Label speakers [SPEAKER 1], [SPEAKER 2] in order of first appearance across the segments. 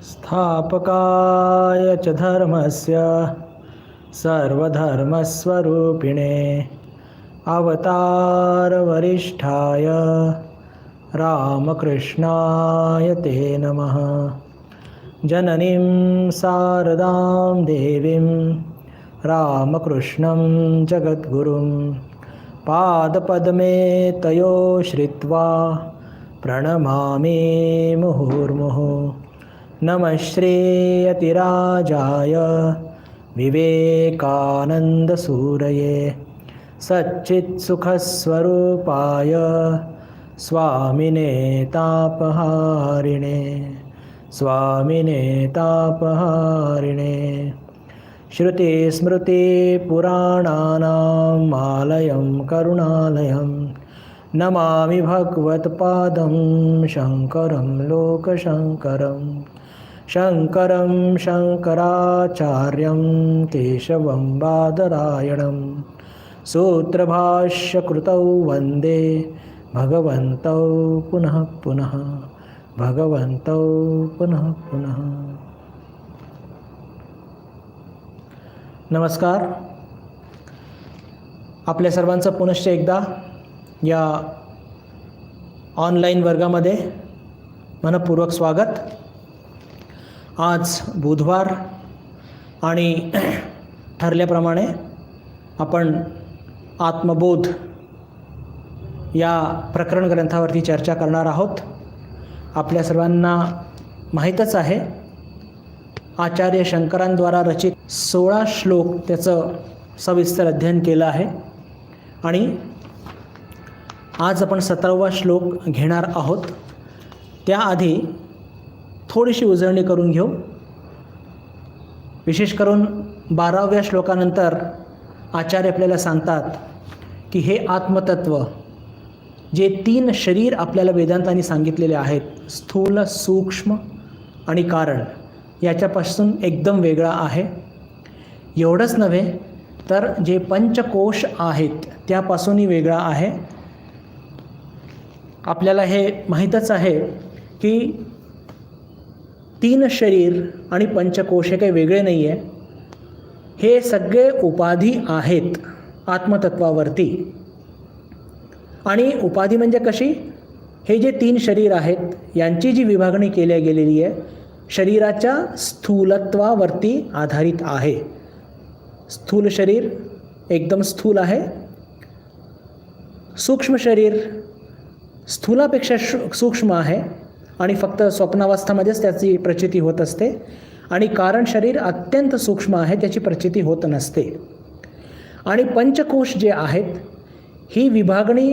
[SPEAKER 1] स्थापकाय च धर्मस्य सर्वधर्मस्वरूपिणे अवतारवरिष्ठाय रामकृष्णाय ते नमः। जननीं शारदां देवीं रामकृष्णं जगद्गुरुं पादपद्मे तयो श्रित्वा प्रणमामि मुहुर्मुहुः। नमः श्रीयतिराजाय विवेकानन्दसूरये सच्चित्सुखस्वरूपाय स्वामिने तापहारिणे श्रुतिस्मृतिपुराणानाम् आलयं करुणालयं नमामि भगवत्पादं शङ्करं लोकशङ्करं शङ्करं शङ्कराचार्यं केशवं बादरायणं सूत्रभाष्यकृतौ वन्दे भगवन्तौ पुनः पुनः भगवन्तौ पुनः पुनः। नमस्कार, आपल्या सर्वांचं पुनश्च एकदा या ऑनलाईन वर्गामध्ये मनपूर्वक स्वागत। आज बुधवार आणि ठरल्याप्रमाणे आपण आत्मबोध या प्रकरण ग्रंथावरती चर्चा करणार आहोत। आपल्या सर्वांना माहीतच आहे, आचार्य शंकरांद्वारा रचित 16 श्लोक त्याचं सविस्तर अध्ययन केलं आहे आणि आज आपण 17वा श्लोक घेणार आहोत। त्याआधी थोडीशी उजळणी करून घेऊ। विशेष करून 12व्या श्लोकानंतर आचार्य आपल्याला सांगतात की हे आत्मतत्व, जे 3 शरीर आपल्याला वेदांतांनी सांगितलेले आहेत, स्थूल, सूक्ष्म आणि कारण, याच्यापासून एकदम वेगळा आहे। एवढंच नव्हे तर जे पंचकोश आहेत त्यापासूनही वेगळा आहे। आपल्याला हे माहीतच आहे की 3 शरीर आणि पंचकोश हे काही वेगळे नाही आहे, हे सगळे उपाधी आहेत आत्मतत्वावरती। आणि उपाधी म्हणजे कशी? हे जे 3 शरीर आहेत यांची जी विभागणी केली गेलेली आहे शरीराच्या स्थूलत्वावरती आधारित आहे। स्थूल शरीर एकदम स्थूल आहे, सूक्ष्म शरीर स्थूलापेक्षा सूक्ष्म आहे आणि फक्त स्वप्नावस्थेमध्येच त्याची प्रचिती होत असते, आणि कारण शरीर अत्यंत सूक्ष्म आहे, त्याची प्रचिती होत नसते। आणि पंचकोश जे आहेत ही विभागणी,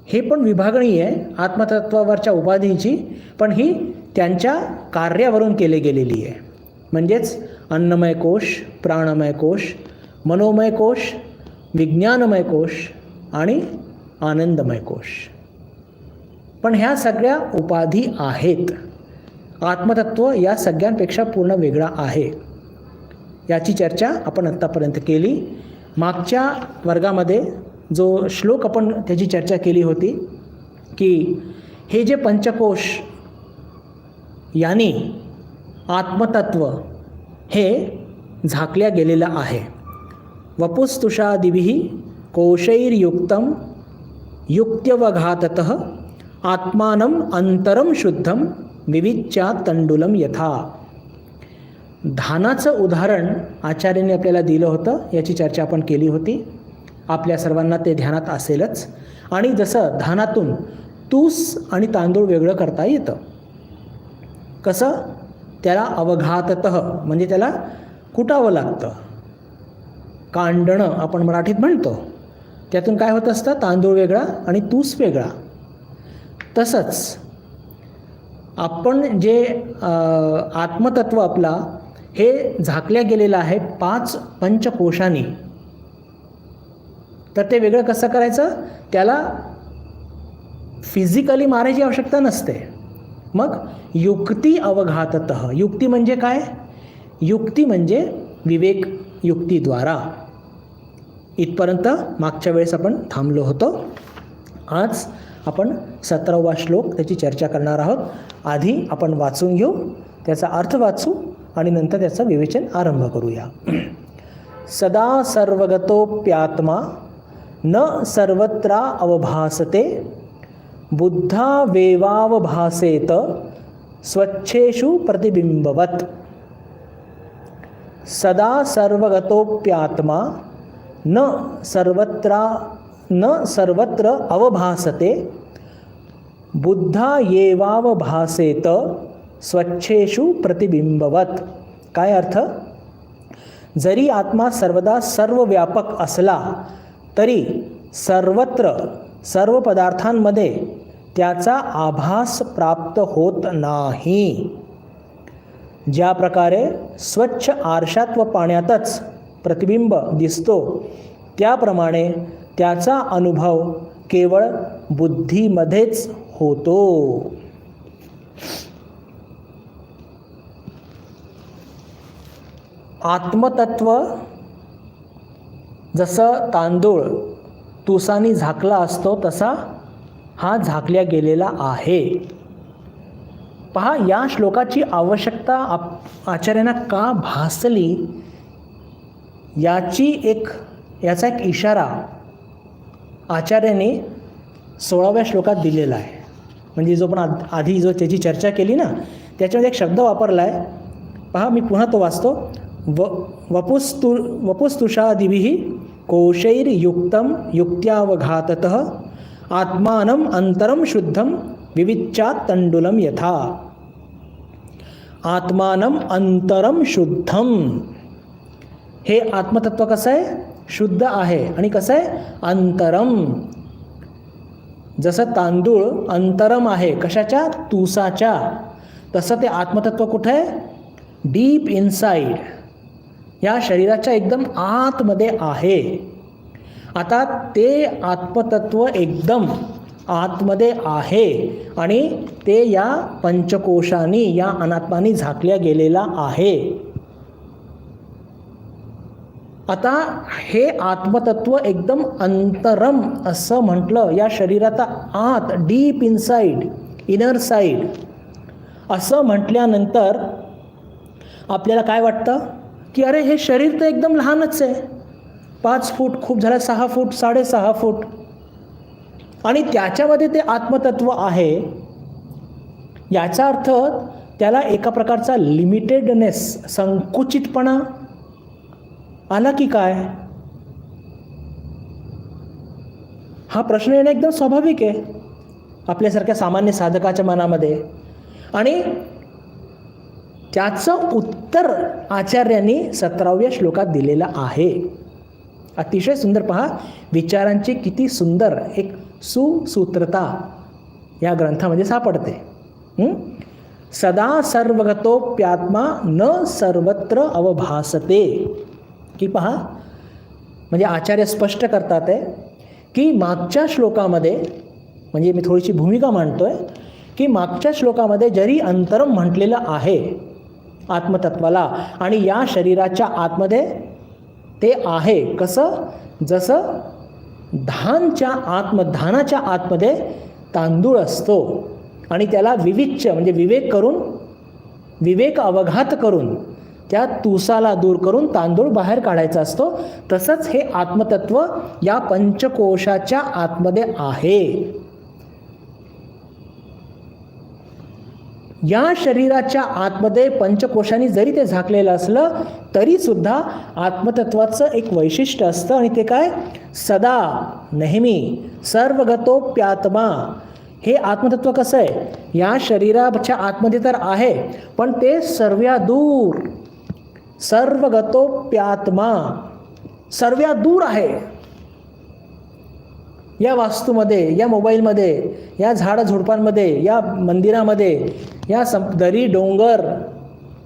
[SPEAKER 1] हे पण विभागणी आहे आत्मतत्वावरच्या उपाधींची, पण ही त्यांच्या कार्यावरून केली गेलेली आहे। म्हणजेच अन्नमय कोश, प्राणमय कोश, मनोमय कोश, विज्ञानमय कोश आणि आनंदमय कोश। पण ह्या सगळ्या उपाधी आहेत, आत्मतत्व या सगळ्यांपेक्षा पूर्ण वेगळा आहे। याची चर्चा आपण आत्तापर्यंत केली। मागच्या वर्गामध्ये जो श्लोक आपण त्याची चर्चा केली होती की हे जे पंचकोश यानी आत्मतत्व हे झाकल्या गेलेलं आहे। वपुस्तुषादिभिः कोशैर्युक्तं युक्त्यवघाततः आत्मानं अंतरं शुद्धं विविच्यात तंडुलं यथा। धानाचं उदाहरण आचार्यांनी आपल्याला दिलं होतं, याची चर्चा आपण केली होती। आपल्या सर्वांना ते ध्यानात असेलच। आणि जसं धानातून तूस आणि तांदूळ वेगळं करता येतं, कसं? त्याला अवघाततः म्हणजे त्याला कुटावं लागतं, कांडणं आपण मराठीत म्हणतो। त्यातून काय होत असतं? तांदूळ वेगळा आणि तूस वेगळा। तसंच आपण जे आत्मतत्व आपला हे झाकल्या गेलेलं आहे 5 पंचकोशांनी, तर ते वेगळं कसं करायचं? त्याला फिजिकली मारायची आवश्यकता नसते। मग युक्ती अवघाततः, युक्ती म्हणजे काय? युक्ती म्हणजे विवेक युक्तीद्वारा। इथपर्यंत मागच्या वेळेस आपण थांबलो होतो। आज आपण 17वा श्लोक त्याची चर्चा करणार आहोत. आधी आपण वाचून घेऊ, त्याचा अर्थ वाचू आणि नंतर त्याचं विवेचन आरंभ करूया. सदा सर्वगतोप्यात्मा न सर्वत्र अवभासते बुद्धावेवावभासेत स्वच्छेषु प्रतिबिंबवत्. सदा सर्वगतोप्यात्मा न सर्वत्र अवभासते बुद्धा येवावभासेत स्वच्छेषु प्रतिबिंबवत्. काय अर्थ? जरी आत्मा सर्वदा सर्वव्यापक असला तरी सर्वत्र सर्व पदार्थांमध्ये त्याचा आभास प्राप्त होत नाही. ज्या प्रकारे स्वच्छ आरशात व पाण्यातच प्रतिबिंब दिसतो त्याप्रमाणे त्याचा अनुभव केवळ बुद्धीमध्येच होतो. आत्मतत्व जसं तांदूळ तुसानी झाकला असतो तसा हा झाकल्या गेलेला आहे. पहा, या श्लोकाची आवश्यकता आचार्यांना का भासली याचा एक इशारा आचार्यांनी 16व्या श्लोकात दिलेला आहे. म्हणजे जो पण आधी त्याची चर्चा केली ना, त्याच्यामध्ये एक शब्द वापरला आहे. पहा, मी पुन्हा तो वाचतो. वपुस्तुषादिभिः कोशैर्युक्तं युक्त्यावघाततः आत्मानं अंतरं शुद्धं विविच्यात् तंडुलं यथा. आत्मानं अंतरं शुद्धं, हे आत्मतत्व कसं आहे? शुद्ध आहे. आणि कसं आहे? अंतरम. जसं तांदूळ अंतरम आहे कशाच्या? तुसाच्या. तसं ते आत्मतत्व कुठं आहे? डीप इनसाइड, या शरीराच्या एकदम आतमध्ये आहे. आता ते आत्मतत्व एकदम आतमध्ये आहे आणि ते या पंचकोशांनी, या अनात्मानी झाकल्या गेलेला आहे. आता हे आत्मतत्व एकदम अंतरम असं म्हटलं, या शरीराचा आत, डीप इनसाइड, इनर साइड असं म्हटल्यानंतर आपल्याला काय वाटतं की अरे हे शरीर तर एकदम लहानच आहे. 5 फूट, खूप झालं 6 फूट, 6.5 फूट, आणि त्याच्यामध्ये ते आत्मतत्व आहे. याचा अर्थ त्याला एका प्रकारचा लिमिटेडनेस, संकुचितपणा आला की काय? हा प्रश्न येणं एकदम स्वाभाविक आहे आपल्यासारख्या सामान्य साधकाच्या मनामध्ये. आणि त्याचं उत्तर आचार्यांनी 17व्या श्लोकात दिलेलं आहे. अतिशय सुंदर. पहा, विचारांची किती सुंदर एक सुसूत्रता या ग्रंथामध्ये सापडते. सदा सर्वगतोप्यात्मा न सर्वत्र अवभासते. की पहा, म्हणजे आचार्य स्पष्ट करतात आहे की मागच्या श्लोकामध्ये, म्हणजे मी थोडीशी भूमिका मांडतोय की मागच्या श्लोकामध्ये जरी अंतरम म्हटलेलं आहे आत्मतत्वाला, आणि या शरीराच्या आतमध्ये ते आहे कसं? जसं धानाच्या आतमध्ये तांदूळ असतो आणि त्याला विविच्य म्हणजे विवेक अवघात करून त्या तुसाला दूर करून तांदूळ बाहेर काढायचा असतो, तसंच हे आत्मतत्व या पंचकोशाच्या आतमध्ये आहे. या शरीराच्या आतमध्ये पंचकोशांनी जरी ते झाकलेलं असलं तरी सुद्धा आत्मतत्वाचं एक वैशिष्ट्य असतं, आणि ते काय? सदा, नेहमी, सर्वगतोप्यात्मा. हे आत्मतत्व कसं आहे? या शरीराच्या आतमध्ये तर आहे, पण ते सर्वादूर, सर्वगतोप्यात्मा, सर्वादूर आहे. या वास्तूमध्ये, या मोबाईलमध्ये, या झाडझुडपांमध्ये, या मंदिरामध्ये, या दरी, डोंगर,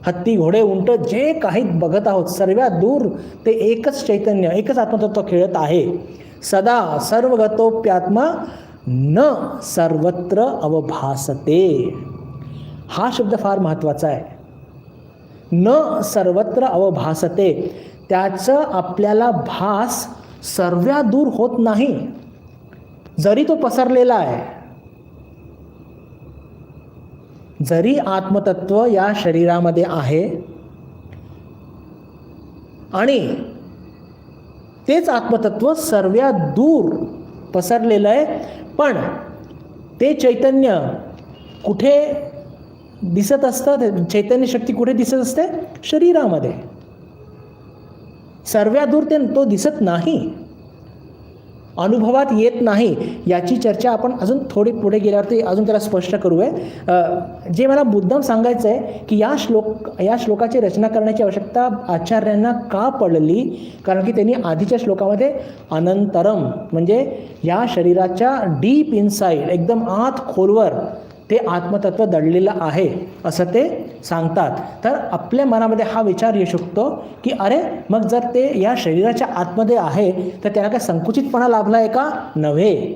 [SPEAKER 1] हत्ती, घोडे, उंट जे काही बघत आहोत सर्वात दूर ते एकच चैतन्य, एकच आत्मतत्व खेळत आहे. सदा सर्वगतोप्यात्मा न सर्वत्र अवभासते. हा शब्द फार महत्त्वाचा आहे. न सर्वत्र अवभासते, त्याचं आपल्याला भास सर्वात दूर होत नाही. जरी तो पसरलेला आहे, जरी आत्मतत्व या शरीरामध्ये आहे आणि तेच आत्मतत्व सर्वात दूर पसरलेलं आहे, पण ते चैतन्य कुठे दिसत असतं? चैतन्य शक्ती कुठे दिसत असते? शरीरामध्ये. सर्वात दूर तो दिसत नाही, अनुभवात येत नाही. याची चर्चा आपण अजून थोडी पुढे गेल्यावरती अजून त्याला स्पष्ट करूया. जे मला मुद्दाम सांगायचं आहे की या श्लोकाची रचना करण्याची आवश्यकता आचार्यांना का पडली? कारण की त्यांनी आधीच्या श्लोकामध्ये अनंतरम म्हणजे या शरीराच्या डीप इनसाइड, एकदम आत खोलवर ते आत्मतत्व दडलेलं आहे असं ते सांगतात. तर आपल्या मनामध्ये हा विचार येऊ शकतो की अरे, मग जर ते या शरीराच्या आतमध्ये आहे तर त्याला काय संकुचितपणा लाभला आहे का? नव्हे,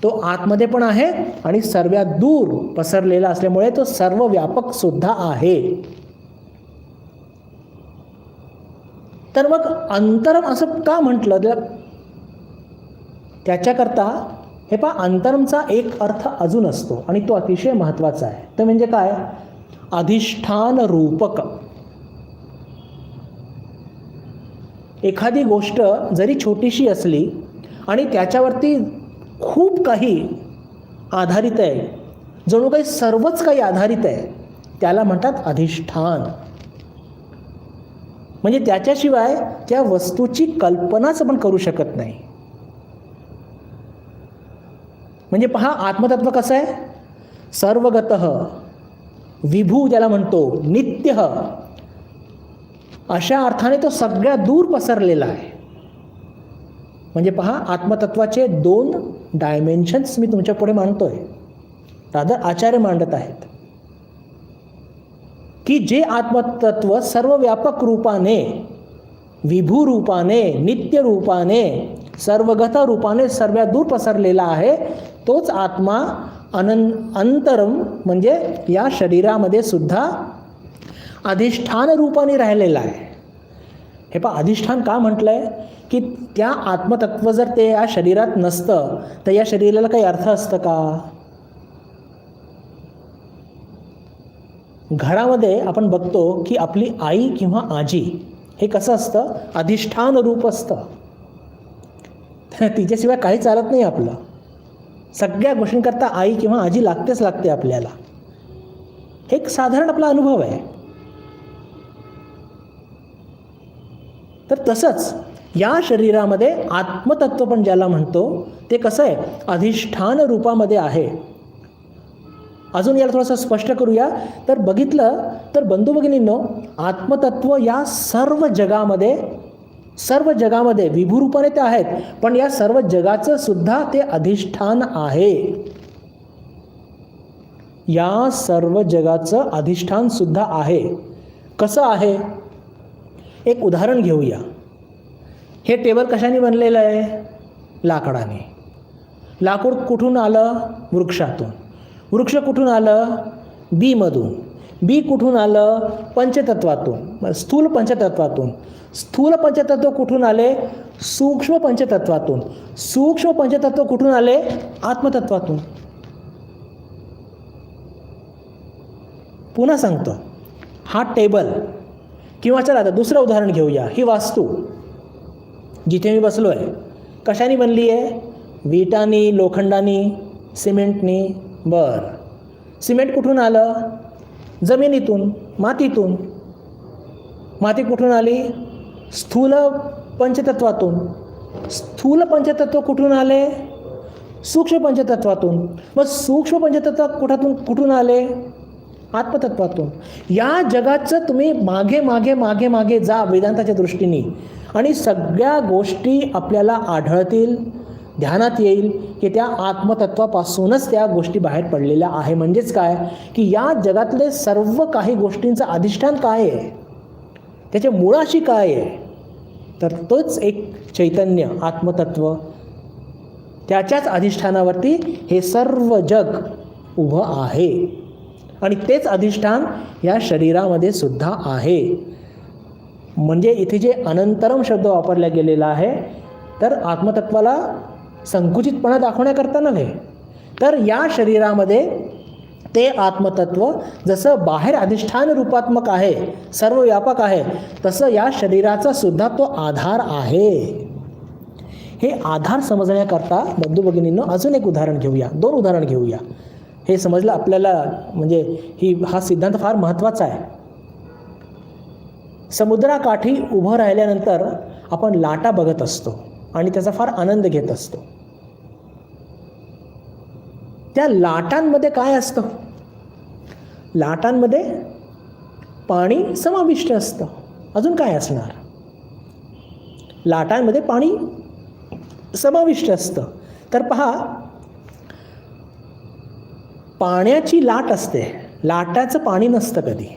[SPEAKER 1] तो आतमध्ये पण आहे आणि सर्वात दूर पसरलेला असल्यामुळे तो सर्व व्यापक सुद्धा आहे. तर मग अंतरम असं का म्हटलं? त्याच्याकरता हे पहा, अंतरमचा एक अर्थ अजून असतो आणि तो अतिशय महत्त्वाचा आहे. तो म्हणजे काय? अधिष्ठान रूपक. एखादी गोष्ट जरी छोटीशी असली आणि त्याच्यावरती खूप काही आधारित आहे, जणू काही सर्वच काही आधारित आहे, त्याला म्हणतात अधिष्ठान. म्हणजे त्याच्याशिवाय त्या वस्तूची कल्पनाच आपण करू शकत नाही. म्हणजे पहा, आत्मतत्व कसं आहे? सर्वगतः, विभू ज्याला म्हणतो, नित्य, अशा अर्थाने तो सगळ्यात दूर पसरलेला आहे. म्हणजे पहा, आत्मतत्वाचे 2 डायमेन्शन्स मी तुमच्या पुढे मांडतोय, रादर आचार्य मांडत आहेत, की जे आत्मतत्व सर्व व्यापक रूपाने, विभू रूपाने, नित्य रूपाने, सर्वगत रूपाने सर्वात दूर पसरलेला आहे, तोच आत्मा अंतरम म्हणजे या शरीरामध्ये सुद्धा अधिष्ठान रूपाने राहिलेला आहे. हे पहा, अधिष्ठान का म्हटलंय? की त्या आत्मतत्व जर ते या शरीरात नसतं तर या शरीराला काही अर्थ असतं का? घरामध्ये आपण बघतो की आपली आई किंवा आजी हे कसं असतं? अधिष्ठान रूप असतं. तिच्याशिवाय काही चालत नाही आपलं. सगळ्या गोष्टींकरता आई किंवा आजी लागते आपल्याला. हे एक साधारण आपला अनुभव आहे. तर तसंच या शरीरामध्ये आत्मतत्व पण ज्याला म्हणतो ते कसं आहे? अधिष्ठान रूपामध्ये आहे. अजून याला थोडंसं स्पष्ट करूया. तर बघितलं तर बंधू भगिनींनो, आत्मतत्व या सर्व जगामध्ये विभू रूपाने ते आहेत, पण या सर्व जगाचं सुद्धा ते अधिष्ठान आहे. या सर्व जगाचं अधिष्ठान सुद्धा आहे. कसं आहे? एक उदाहरण घेऊया. हे टेबल कशाने बनलेलं आहे? लाकडाने. लाकूड कुठून आलं? वृक्षातून. वृक्ष कुठून आलं? बीमधून. बी कुठून आलं? पंचतत्वातून, स्थूल पंचतत्वातून. स्थूल पंचतत्व कुठून आले? सूक्ष्म पंचतत्वातून. सूक्ष्म पंचतत्व कुठून आले? आत्मतत्वातून. पुन्हा सांगतो, हा टेबल किंवा चला आता दुसरं उदाहरण घेऊया. ही वास्तू जिथे मी बसलो आहे कशाने बनली आहे? विटांनी, लोखंडानी, सिमेंटनी. बरं, सिमेंट कुठून आलं? जमिनीतून, मातीतून. माती कुठून आली? स्थूल पंचतत्वातून. स्थूल पंचतत्व कुठून आले? सूक्ष्म पंचतत्वातून. मग सूक्ष्म पंचतत्व कुठून आले? आत्मतत्वातून. या जगाचं तुम्ही मागे जा वेदांताच्या दृष्टीने आणि सगळ्या गोष्टी आपल्याला आढळतील, ध्यानात येईल की त्या आत्मतत्वापासूनच त्या गोष्टी बाहेर पडलेल्या आहे. म्हणजेच काय? की या जगातले सर्व काही गोष्टींचं अधिष्ठान काय आहे, त्याच्या मुळाशी काय आहे? तर तोच एक चैतन्य आत्मतत्व, त्याच्याच अधिष्ठानावरती हे सर्व जग उभं आहे आणि तेच अधिष्ठान या शरीरामध्ये सुद्धा आहे. म्हणजे इथे जे अनंतरम शब्द वापरला गेलेला आहे तर आत्मतत्वाला संकुचितपणा दाखवण्याकरता नव्हे, तर या शरीरामध्ये ते आत्मतत्व जसं बाहेर अधिष्ठान रूपात्मक आहे, सर्व व्यापक आहे, तसं या शरीराचा सुद्धा तो आधार आहे. हे आधार समजण्याकरता बंधू भगिनींनो अजून एक उदाहरण घेऊया, 2 उदाहरण घेऊया. हे समजलं आपल्याला, म्हणजे हा सिद्धांत फार महत्त्वाचा आहे. समुद्राकाठी उभं राहिल्यानंतर आपण लाटा बघत असतो आणि त्याचा फार आनंद घेत असतो. त्या लाटांमध्ये काय असतं? लाटांमध्ये पाणी समाविष्ट असतं. अजून काय असणार? लाटांमध्ये पाणी समाविष्ट असतं. तर पहा, पाण्याची लाट असते, लाटाचं पाणी नसतं कधी.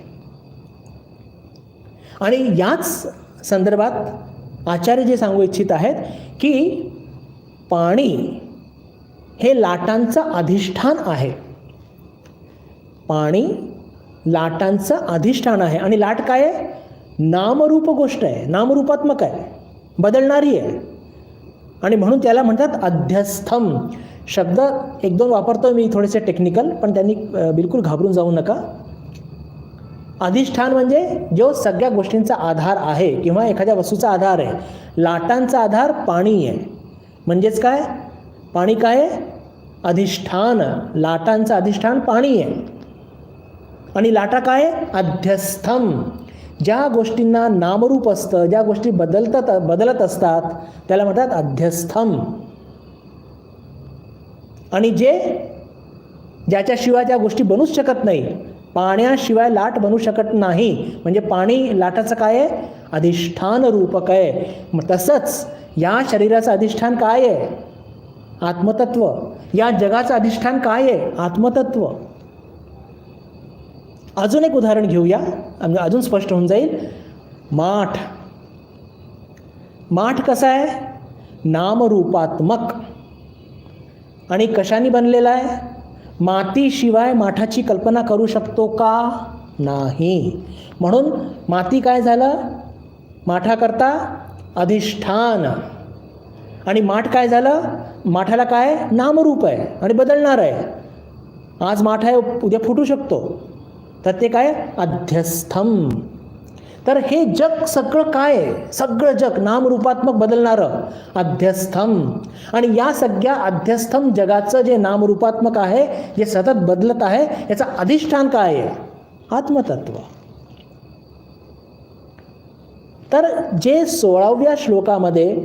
[SPEAKER 1] आणि याच संदर्भात आचार्य जे सांगू इच्छित आहेत की पाणी हे लाटांचं अधिष्ठान आहे. पाणी लाटांचं अधिष्ठान आहे. आणि लाट काय आहे? नामरूप गोष्ट आहे, नामरूपात्मक आहे, बदलणारी आहे. आणि म्हणून त्याला म्हणतात अध्यस्थम. शब्द 1-2 वापरतो मी थोडेसे टेक्निकल, पण त्यांनी बिलकुल घाबरून जाऊ नका. अधिष्ठान म्हणजे जो सगळ्या गोष्टींचा आधार आहे किंवा एखाद्या वस्तूचा आधार आहे. लाटांचा आधार पाणी आहे. म्हणजेच काय? पाणी काय आहे? अधिष्ठान. लाटांचं अधिष्ठान पाणी आहे. आणि लाटा काय आहे? अध्यस्थम. ज्या गोष्टींना नामरूप असतं, ज्या गोष्टी बदलत असतात, त्याला म्हणतात अध्यस्थम. आणि ज्याच्याशिवाय त्या गोष्टी बनूच शकत नाही, पाण्याशिवाय लाट बनू शकत नाही, म्हणजे पाणी लाटाचं काय आहे? अधिष्ठान रूपक आहे. मग तसंच या शरीराचं अधिष्ठान काय आहे? आत्मतत्व. या जगाचं अधिष्ठान काय आहे? आत्मतत्व. अजून एक उदाहरण घेऊया, अजून स्पष्ट होऊन जाईल. माठ. माठ कसा आहे? नामरूपात्मक. आणि कशाने बनलेला आहे? मातीशिवाय माठाची कल्पना करू शकतो का? नाही. म्हणून माती काय झालं? माठाकरता अधिष्ठान. आणि माठ काय झालं? माठाला काय? नामरूप आहे आणि बदलणार आहे. आज माठ आहे, उद्या फुटू शकतो. तर ते काय? अध्यस्थम. तर हे जग सगळं काय आहे? सगळं जग नामरूपात्मक बदलणारं अध्यस्थम. आणि या सगळ्या अध्यस्थम जगाचं जे नामरूपात्मक आहे, जे सतत बदलत आहे, याचं अधिष्ठान काय आहे? आत्मतत्व. तर जे 16व्या श्लोकामध्ये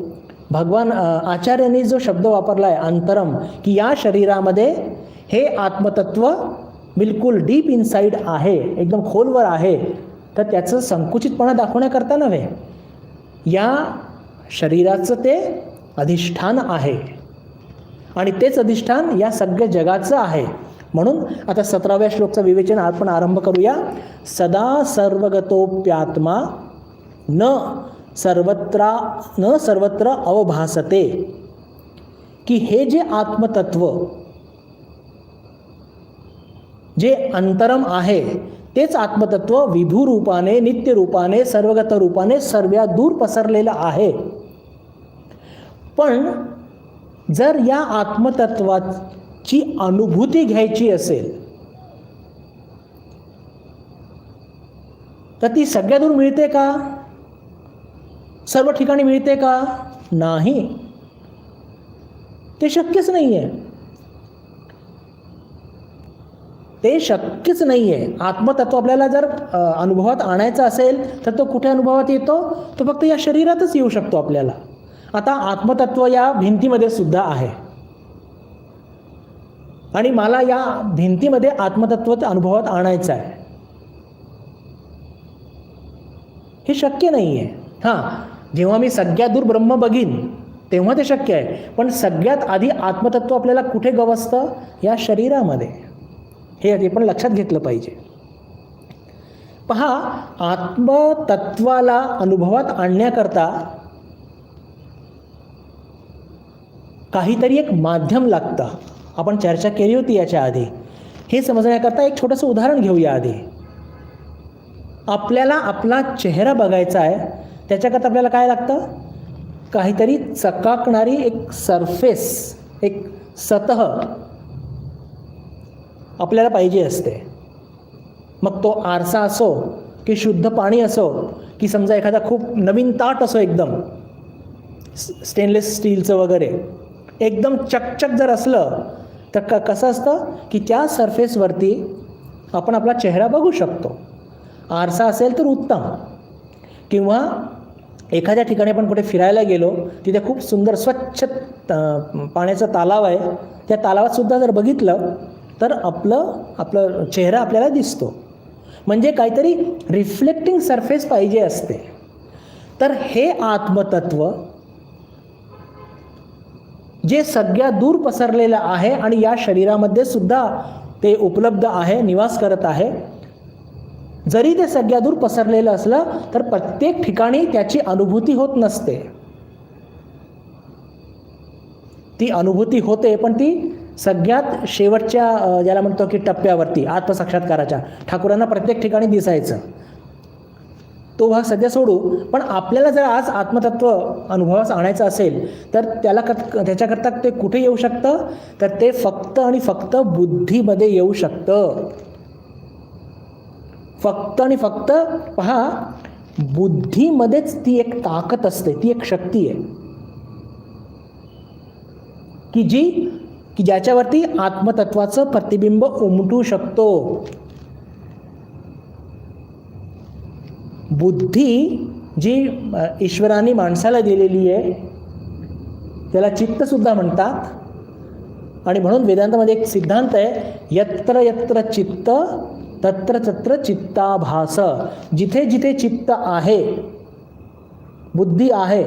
[SPEAKER 1] भगवान आचार्यांनी जो शब्द वापरला आहे अंतरम, की या शरीरामध्ये हे आत्मतत्व बिलकुल डीप इनसाइड आहे, एकदम खोलवर आहे, तर त्याचं संकुचितपणा दाखवण्याकरता नव्हे, या शरीराचं ते अधिष्ठान आहे. आणि तेच अधिष्ठान या सगळ्या जगाचं आहे. म्हणून आता 17व्या श्लोकचं विवेचन आपण आरंभ करूया. सदा सर्वगतोप्यात्मा न सर्वत्र अवभासते. की हे जे आत्मतत्व, जे अंतरम आहे, तेच आत्मतत्व विभूरूपाने, नित्यरूपाने, सर्वगत रूपाने सर्व्या दूर पसरलेलं आहे. पण जर या आत्मतत्वाची अनुभूती घ्यायची असेल तर ती सगळ्या दूर मिळते का? सर्व ठिकाणी मिळते का? नाही. ते शक्यच नाही आहे. ते शक्यच नाही आहे. आत्मतत्व आपल्याला जर अनुभवात आणायचं असेल तर तो कुठे अनुभवात येतो? तो फक्त या शरीरातच येऊ शकतो आपल्याला. आता आत्मतत्व या भिंतीमध्ये सुद्धा आहे आणि मला या भिंतीमध्ये आत्मतत्व अनुभवात आणायचं आहे. हे शक्य नाही आहे. हां, जेव्हा मी सगळ्यात दूर ब्रह्म बघीन तेव्हा ते शक्य आहे. पण सगळ्यात आधी आत्मतत्व आपल्याला कुठे गवसतं? या शरीरामध्ये. हे पण लक्षात घेतलं पाहिजे. पहा, आत्मतत्वाला अनुभवात आणण्याकरता काहीतरी एक माध्यम लागतं. आपण चर्चा केली होती याच्या आधी. हे समजण्याकरता एक छोटंसं उदाहरण घेऊया आधी. आपल्याला आपला चेहरा बघायचा आहे, त्याच्याकरता आपल्याला काय लागतं? काहीतरी चकाकणारी एक सरफेस, एक सतह. आपल्याला पाहिजे असते. मग तो आरसा असो की शुद्ध पाणी असो की समजा एखादा खूप नवीन ताट असो, एकदम स्टेनलेस स्टीलचं वगैरे, एकदम चकचक जर असलं तर कसं असतं की त्या सरफेसवरती आपण आपला चेहरा बघू शकतो. आरसा असेल तर उत्तम. किंवा एखाद्या ठिकाणी आपण कुठे फिरायला गेलो, तिथे खूप सुंदर स्वच्छ पाण्याचा तलाव आहे, त्या तलावात सुद्धा जर बघितलं तर आपलं चेहरा आपल्याला दिसतो. म्हणजे काहीतरी रिफ्लेक्टिंग सरफेस पाहिजे असते. तर हे आत्मतत्व जे सगळ्या दूर पसरलेलं आहे आणि या शरीरामध्ये सुद्धा ते उपलब्ध आहे, निवास करत आहे. जरी ते सगळ्या दूर पसरलेलं असलं तर प्रत्येक ठिकाणी त्याची अनुभूती होत नसते. ती अनुभूती होते, पण ती सगळ्यात शेवटच्या ज्याला म्हणतो की टप्प्यावरती, आत्मसाक्षात्काराच्या. ठाकूरांना प्रत्येक ठिकाणी दिसायचं, तो भाग सध्या सोडू. पण आपल्याला जर आज आत्मतत्व अनुभवास आणायचं असेल तर त्याच्याकरता ते कुठे येऊ शकतं, तर ते फक्त आणि फक्त बुद्धीमध्ये येऊ शकतं. फक्त आणि फक्त पहा, बुद्धीमध्येच ती एक ताकद असते, ती एक शक्ती आहे की ज्याच्यावरती आत्मतत्वाचं प्रतिबिंब उमटू शकतो. बुद्धी जी ईश्वराने माणसाला दिलेली आहे त्याला चित्त सुद्धा म्हणतात. आणि म्हणून वेदांतामध्ये एक सिद्धांत आहे, यत्र यत्र चित्त तत्र तत्र चित्ताभास. जिथे जिथे चित्त आहे, बुद्धी आहे,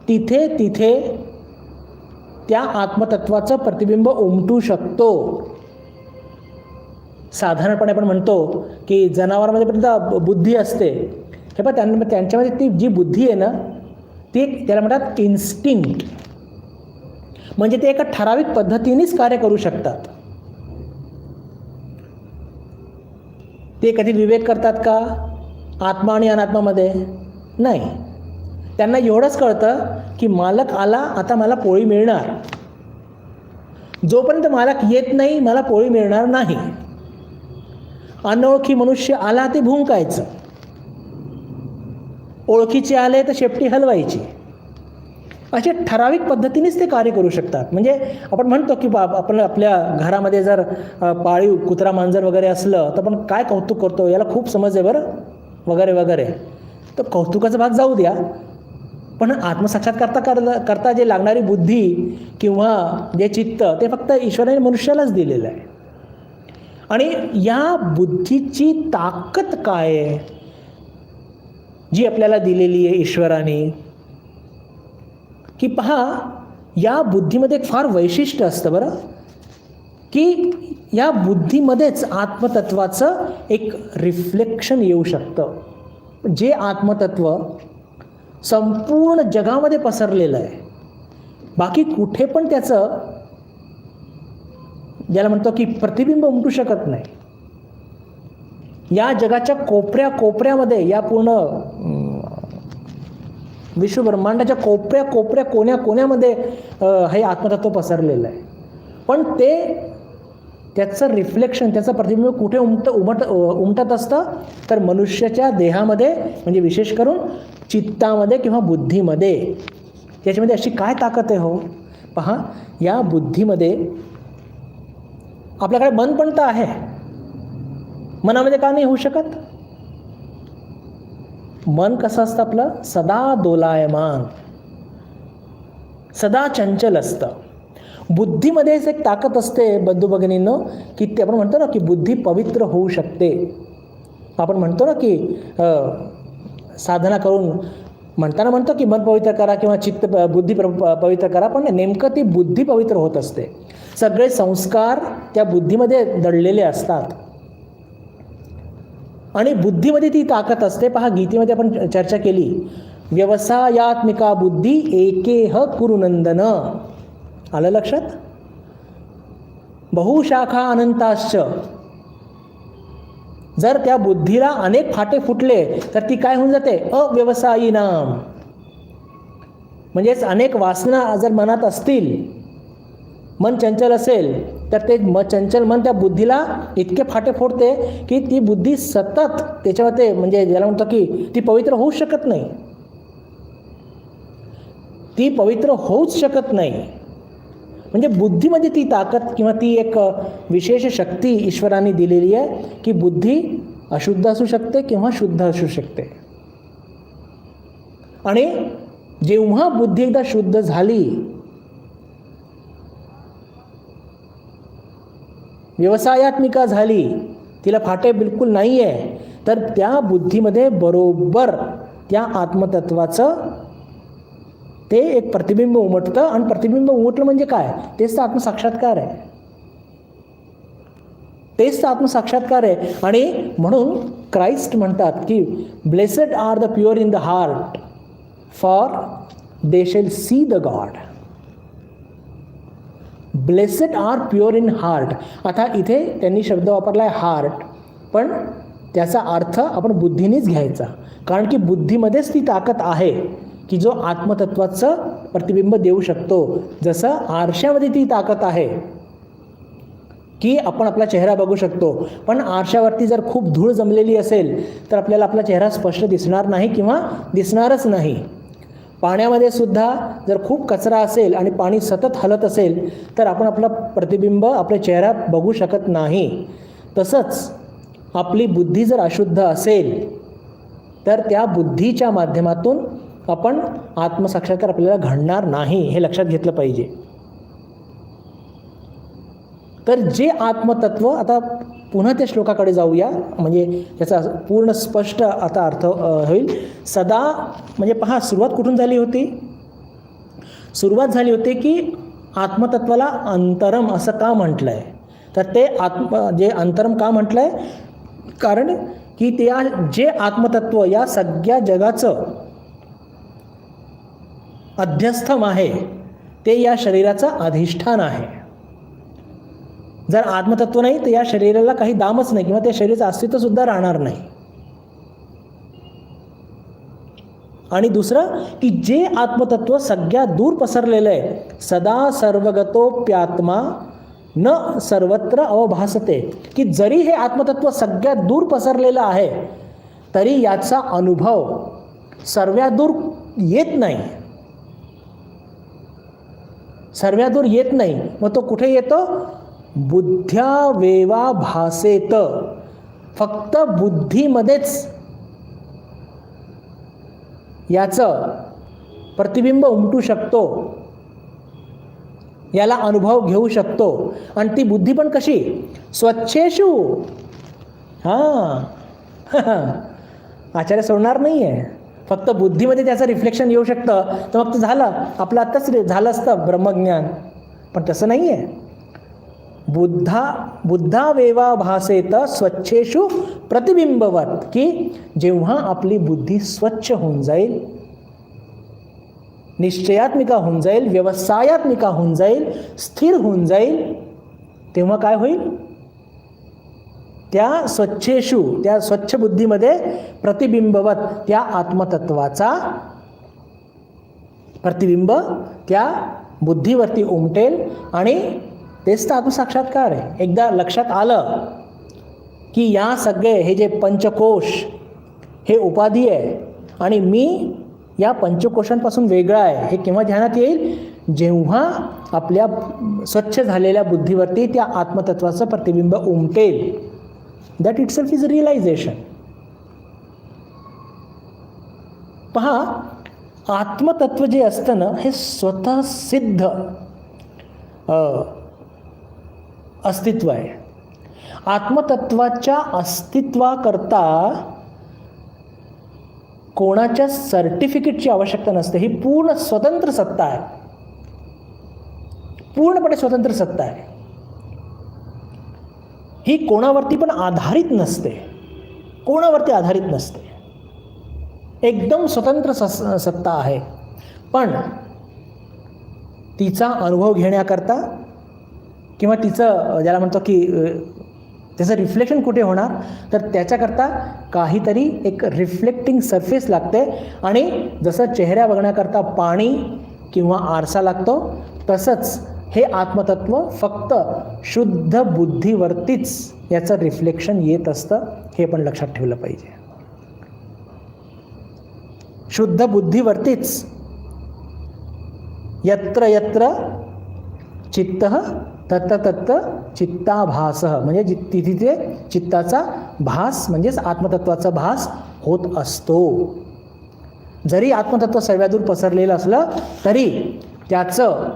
[SPEAKER 1] तिथे तिथे त्या आत्मतत्वाचं प्रतिबिंब उमटू शकतो. साधारणपणे आपण म्हणतो की जनावरांमध्ये पण बुद्धी असते. हे पण त्यांच्यामध्ये ती जी बुद्धी आहे ना, ती त्याला म्हणतात इन्स्टिंक्ट. म्हणजे ते एका ठराविक पद्धतीनेच कार्य करू शकतात. ते कधी विवेक करतात का आत्मा आणि अनात्मामध्ये? नाही. त्यांना एवढंच कळतं की मालक आला, आता मला पोळी मिळणार. जोपर्यंत मालक येत नाही मला पोळी मिळणार नाही. अनोळखी मनुष्य आला ते भुंकायचं, ओळखीचे आले तर शेपटी हलवायची. अशा ठराविक पद्धतीनेच ते कार्य करू शकतात. म्हणजे आपण म्हणतो की आपण आपल्या घरामध्ये जर पाळीव कुत्रा मांजर वगैरे असलं तर आपण काय कौतुक करतो, याला खूप समज आहे बरं वगैरे वगैरे. तर कौतुकाचा भाग जाऊ द्या, पण आत्मसाक्षात्कार करता जे लागणारी बुद्धी किंवा जे चित्त ते फक्त ईश्वराने मनुष्यालाच दिलेलं आहे. आणि या बुद्धीची ताकद काय आहे जी आपल्याला दिलेली आहे ईश्वराने, की पहा, या बुद्धीमध्ये एक फार वैशिष्ट्य असतं बरं, की या बुद्धीमध्येच आत्मतत्वाचं एक रिफ्लेक्शन येऊ शकतं. जे आत्मतत्व संपूर्ण जगामध्ये पसरलेलं आहे, बाकी कुठे पण त्याचं ज्याला म्हणतो की प्रतिबिंब उमटू शकत नाही. या जगाच्या कोपऱ्या कोपऱ्यामध्ये, या पूर्ण विश्वब्रह्मांडाच्या कोपऱ्या कोपऱ्या कोण्या कोण्यामध्ये हे आत्मतत्व पसरलेलं आहे. पण त्याचं रिफ्लेक्शन, त्याचं प्रतिबिंब कुठे उमटत असतं, तर मनुष्याच्या देहामध्ये, म्हणजे विशेष करून चित्तामध्ये किंवा बुद्धीमध्ये. त्याच्यामध्ये अशी काय ताकद आहे हो? पहा, या बुद्धीमध्ये आपल्याकडे मन पण तर आहे, मनामध्ये का नाही होऊ शकत? मन कसं असतं आपलं? सदा दोलायमान, सदा चंचल असतं. बुद्धीमध्येच एक ताकद असते बंधू भगिनींनो, की ते आपण म्हणतो ना की बुद्धी पवित्र होऊ शकते. आपण म्हणतो ना की साधना करून म्हणताना म्हणतो की मन पवित्र करा किंवा चित्त बुद्धी पवित्र करा, पण नेमकं ती बुद्धी पवित्र होत असते. सगळे संस्कार त्या बुद्धीमध्ये दडलेले असतात आणि बुद्धीमध्ये ती ताकद असते. पहा, गीतेमध्ये आपण चर्चा केली, व्यवसायात्मिका बुद्धी एकेह कुरुनंदन. आलं लक्षात? बहुशाखा अनंताश्च. जर त्या बुद्धीला अनेक फाटे फुटले तर ती काय होऊन जाते? अव्यवसायी नाम. म्हणजेच अनेक वासना जर मनात असतील, मन चंचल असेल, तर ते चंचल मन त्या बुद्धीला इतके फाटे फोडते की ती बुद्धी सतत त्याच्यावर ते म्हणजे ज्याला म्हणतो की ती पवित्र होऊच शकत नाही, ती पवित्र होऊच शकत नाही. म्हणजे बुद्धीमध्ये ती ताकद किंवा ती एक विशेष शक्ती ईश्वराने दिलेली आहे की बुद्धी अशुद्ध असू शकते किंवा शुद्ध असू शकते. आणि जेव्हा बुद्धी एकदा शुद्ध झाली, व्यवसायात्मिका झाली, तिला फाटे बिलकुल नाही आहे, तर त्या बुद्धीमध्ये बरोबर त्या आत्मतत्वाचं ते एक प्रतिबिंब उमटतं. आणि प्रतिबिंब उमटलं म्हणजे काय, तेच तर आत्मसाक्षात्कार आहे, तेच तर आत्मसाक्षात्कार आहे. आणि म्हणून क्राइस्ट म्हणतात की blessed are the pure in the heart for they shall see the god. Blessed are pure in heart. आता इथे त्यांनी शब्द वापरला आहे हार्ट, पण त्याचा अर्थ आपण बुद्धीनेच घ्यायचा, कारण की बुद्धीमध्येच ती ताकद आहे की जो आत्मतत्वाचं प्रतिबिंब देऊ शकतो. जसं आरशामध्ये ती ताकद आहे की आपण आपला चेहरा बघू शकतो, पण आरशावरती जर खूप धूळ जमलेली असेल तर आपल्याला आपला चेहरा स्पष्ट दिसणार नाही किंवा दिसणारच नाही. पाण्यामध्ये सुद्धा जर खूप कचरा असेल आणि पाणी सतत हलत असेल तर आपण आपला प्रतिबिंब, आपला चेहरा बघू शकत नाही. तसंच आपली बुद्धी जर अशुद्ध असेल तर त्या बुद्धीच्या माध्यमातून आपण आत्मसाक्षात्कार आपल्याला घडणार नाही, हे लक्षात घेतलं पाहिजे. तर जे आत्मतत्व, आता पुन्हा त्या श्लोकाकडे जाऊया म्हणजे त्याचा पूर्ण स्पष्ट आता अर्थ होईल. सदा म्हणजे पहा, सुरुवात कुठून झाली होती? सुरुवात झाली होती की आत्मतत्वाला अंतरम असं का म्हटलं आहे. तर ते जे अंतरम का म्हटलं आहे, कारण की ते जे आत्मतत्व या सगळ्या जगाचं अध्यस्थम आहे, ते या शरीराचं अधिष्ठान आहे. जर आत्मतत्व नाही तर या शरीराला काही दामच नाही किंवा त्या शरीराचं अस्तित्व सुद्धा राहणार नाही. आणि दुसरं की जे आत्मतत्व सगळ्यात दूर पसरलेलं आहे, सदा सर्वगतोप्यात्मा न सर्वत्र अवभासते, की जरी हे आत्मतत्व सगळ्यात दूर पसरलेलं आहे तरी याचा अनुभव सर्वात दूर येत नाही, सर्वात दूर येत नाही. मग तो कुठे येतो? बुद्ध्यावेवा भासेत. फक्त बुद्धीमध्येच याचं प्रतिबिंब उमटू शकतो, याला अनुभव घेऊ शकतो. आणि ती बुद्धी पण कशी? स्वच्छेषु. आचार्य सोडणार नाही आहे. फक्त बुद्धीमध्ये त्याचं रिफ्लेक्शन येऊ शकतं तर मग ते झालं, आपलं आत्ताच झालं असतं ब्रह्मज्ञान, पण तसं नाही आहे. बुद्धावेवा भासेत स्वच्छेषु प्रतिबिंबवत, की जेव्हा आपली बुद्धी स्वच्छ होऊन जाईल, निश्चयात्मिका होऊन जाईल, व्यवसायात्मिका होऊन जाईल, स्थिर होऊन जाईल, तेव्हा काय होईल? त्या स्वच्छेषु, त्या स्वच्छ बुद्धीमध्ये प्रतिबिंबवत त्या आत्मतत्वाचा प्रतिबिंब त्या बुद्धीवरती उमटेल. आणि तेच तर आत्मसाक्षात्कार आहे. एकदा लक्षात आलं की या सगळे हे जे पंचकोश हे उपाधी आहे आणि मी या पंचकोशांपासून वेगळा आहे, हे केव्हा ध्यानात येईल? जेव्हा आपल्या स्वच्छ झालेल्या बुद्धीवरती त्या आत्मतत्वाचं प्रतिबिंब उमटेल. That itself is realization. पहा, आत्मतत्व जे असतं ना, हे स्वतः सिद्ध अस्तित्व आहे. आत्मतत्वाच्या अस्तित्वाकरता कोणाच्या सर्टिफिकेटची आवश्यकता नसते. ही पूर्ण स्वतंत्र सत्ता आहे, पूर्णपणे स्वतंत्र सत्ता आहे. ही कोणावरती पण आधारित नसते, कोणावरती आधारित नसते, एकदम स्वतंत्र सत्ता आहे. पण तिचा अनुभव घेण्याकरता किंवा तिचं ज्याला म्हणतो की त्याचं रिफ्लेक्शन कुठे होणार, तर त्याच्याकरता काहीतरी एक रिफ्लेक्टिंग सरफेस लागते. आणि जसं चेहऱ्या बघण्याकरता पाणी किंवा आरसा लागतो, तसंच हे आत्मतत्व फक्त शुद्ध बुद्धीवरतीच याचं रिफ्लेक्शन येत असतं, हे पण लक्षात ठेवलं पाहिजे. शुद्ध बुद्धीवरतीच यत्र यत्र चित्त तत्र तत्र चित्ताभास, म्हणजे तिथे चित्ताचा भास म्हणजेच आत्मतत्वाचा भास होत असतो. जरी आत्मतत्व सर्वदूर पसरलेलं असलं तरी त्याचं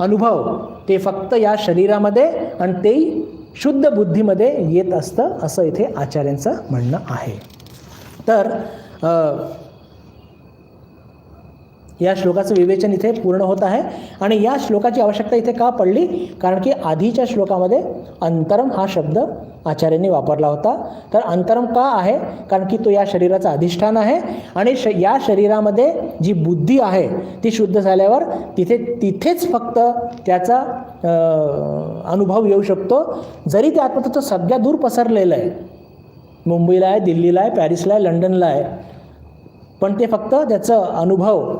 [SPEAKER 1] अनुभव ते फक्त या शरीरामध्ये आणि तेही शुद्ध बुद्धीमध्ये येत असतं, असं इथे आचार्यांचं म्हणणं आहे. तर या श्लोकाचं विवेचन इथे पूर्ण होत आहे. आणि या श्लोकाची आवश्यकता इथे का पडली? कारण की आधीच्या श्लोकामध्ये अंतरम हा शब्द आचार्यांनी वापरला होता. तर अंतरम का आहे? कारण की तो या शरीराचा अधिष्ठान आहे आणि या शरीरामध्ये जी बुद्धी आहे ती शुद्ध झाल्यावर तिथेच फक्त त्याचा अनुभव येऊ शकतो. जरी ते आत्मतत्व सगळ्या दूर पसरलेलं आहे, मुंबईला आहे, दिल्लीला आहे, पॅरिसला आहे, लंडनला आहे, पण ते फक्त त्याचं अनुभव,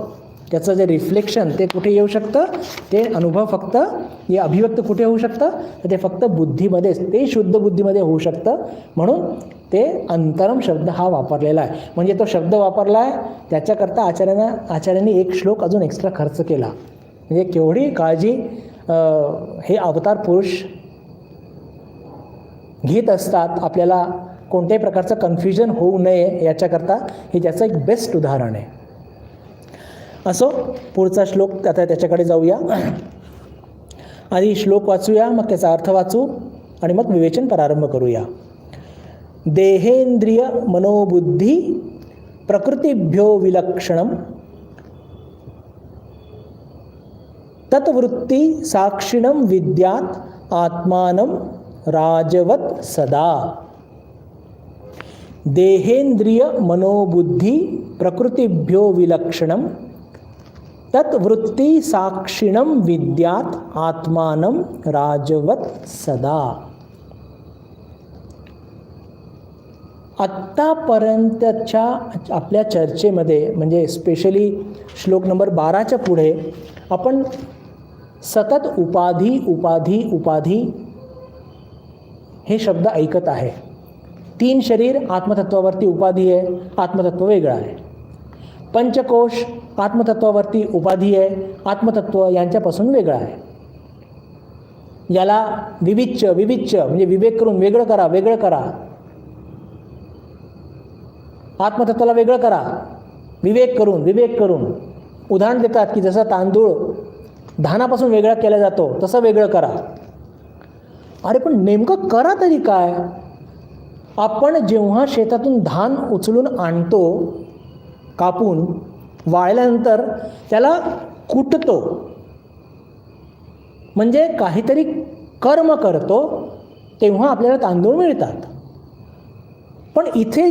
[SPEAKER 1] त्याचं जे रिफ्लेक्शन ते कुठे येऊ शकतं? ते अनुभव फक्त हे अभिव्यक्त कुठे होऊ शकतं? तर ते फक्त बुद्धीमध्येच, ते शुद्ध बुद्धीमध्ये होऊ शकतं. म्हणून ते अंतरम शब्द हा वापरलेला आहे. म्हणजे तो शब्द वापरला आहे त्याच्याकरता आचार्यांनी एक श्लोक अजून एक्स्ट्रा खर्च केला. म्हणजे केवढी काळजी हे अवतार पुरुष घेत असतात, आपल्याला कोणत्याही प्रकारचं कन्फ्युजन होऊ नये याच्याकरता हे त्याचं एक बेस्ट उदाहरण आहे. असो, पुढचा श्लोक आता त्याच्याकडे जाऊया. आधी श्लोक वाचूया, मग त्याचा अर्थ वाचू आणि मग विवेचन प्रारंभ करूया. देहेंद्रिय मनोबुद्धी प्रकृतिभ्यो विलक्षणम तत्वृत्ती साक्षिणम विद्यात आत्मानं राजवत सदा. देहेंद्रिय मनोबुद्धी प्रकृतिभ्यो विलक्षणम तत्वृत्ती साक्षिणम विद्यात आत्मानं राजवत सदा. आत्तापर्यंतच्या आपल्या चर्चेमध्ये म्हणजे स्पेशली श्लोक नंबर 12च्या पुढे आपण सतत उपाधी उपाधी उपाधी हे शब्द ऐकत आहे. 3 शरीर आत्मतत्वावरती उपाधी आहे, आत्मतत्व वेगळं आहे. पंचकोश आत्मतत्वावरती उपाधी आहे, आत्मतत्व यांच्यापासून वेगळं आहे. याला विविच्च म्हणजे विवेक करून वेगळं करा. आत्मतत्वाला वेगळं करा, विवेक करून. उदाहरण देतात की जसं तांदूळ धानापासून वेगळा केला जातो तसं वेगळं करा. अरे पण नेमकं करा तरी काय? आपण जेव्हा शेतातून धान उचलून आणतो, कापून वाळल्यानंतर त्याला कुटतो, म्हणजे काहीतरी कर्म करतो, तेव्हा आपल्याला तांदूळ मिळतात. पण इथे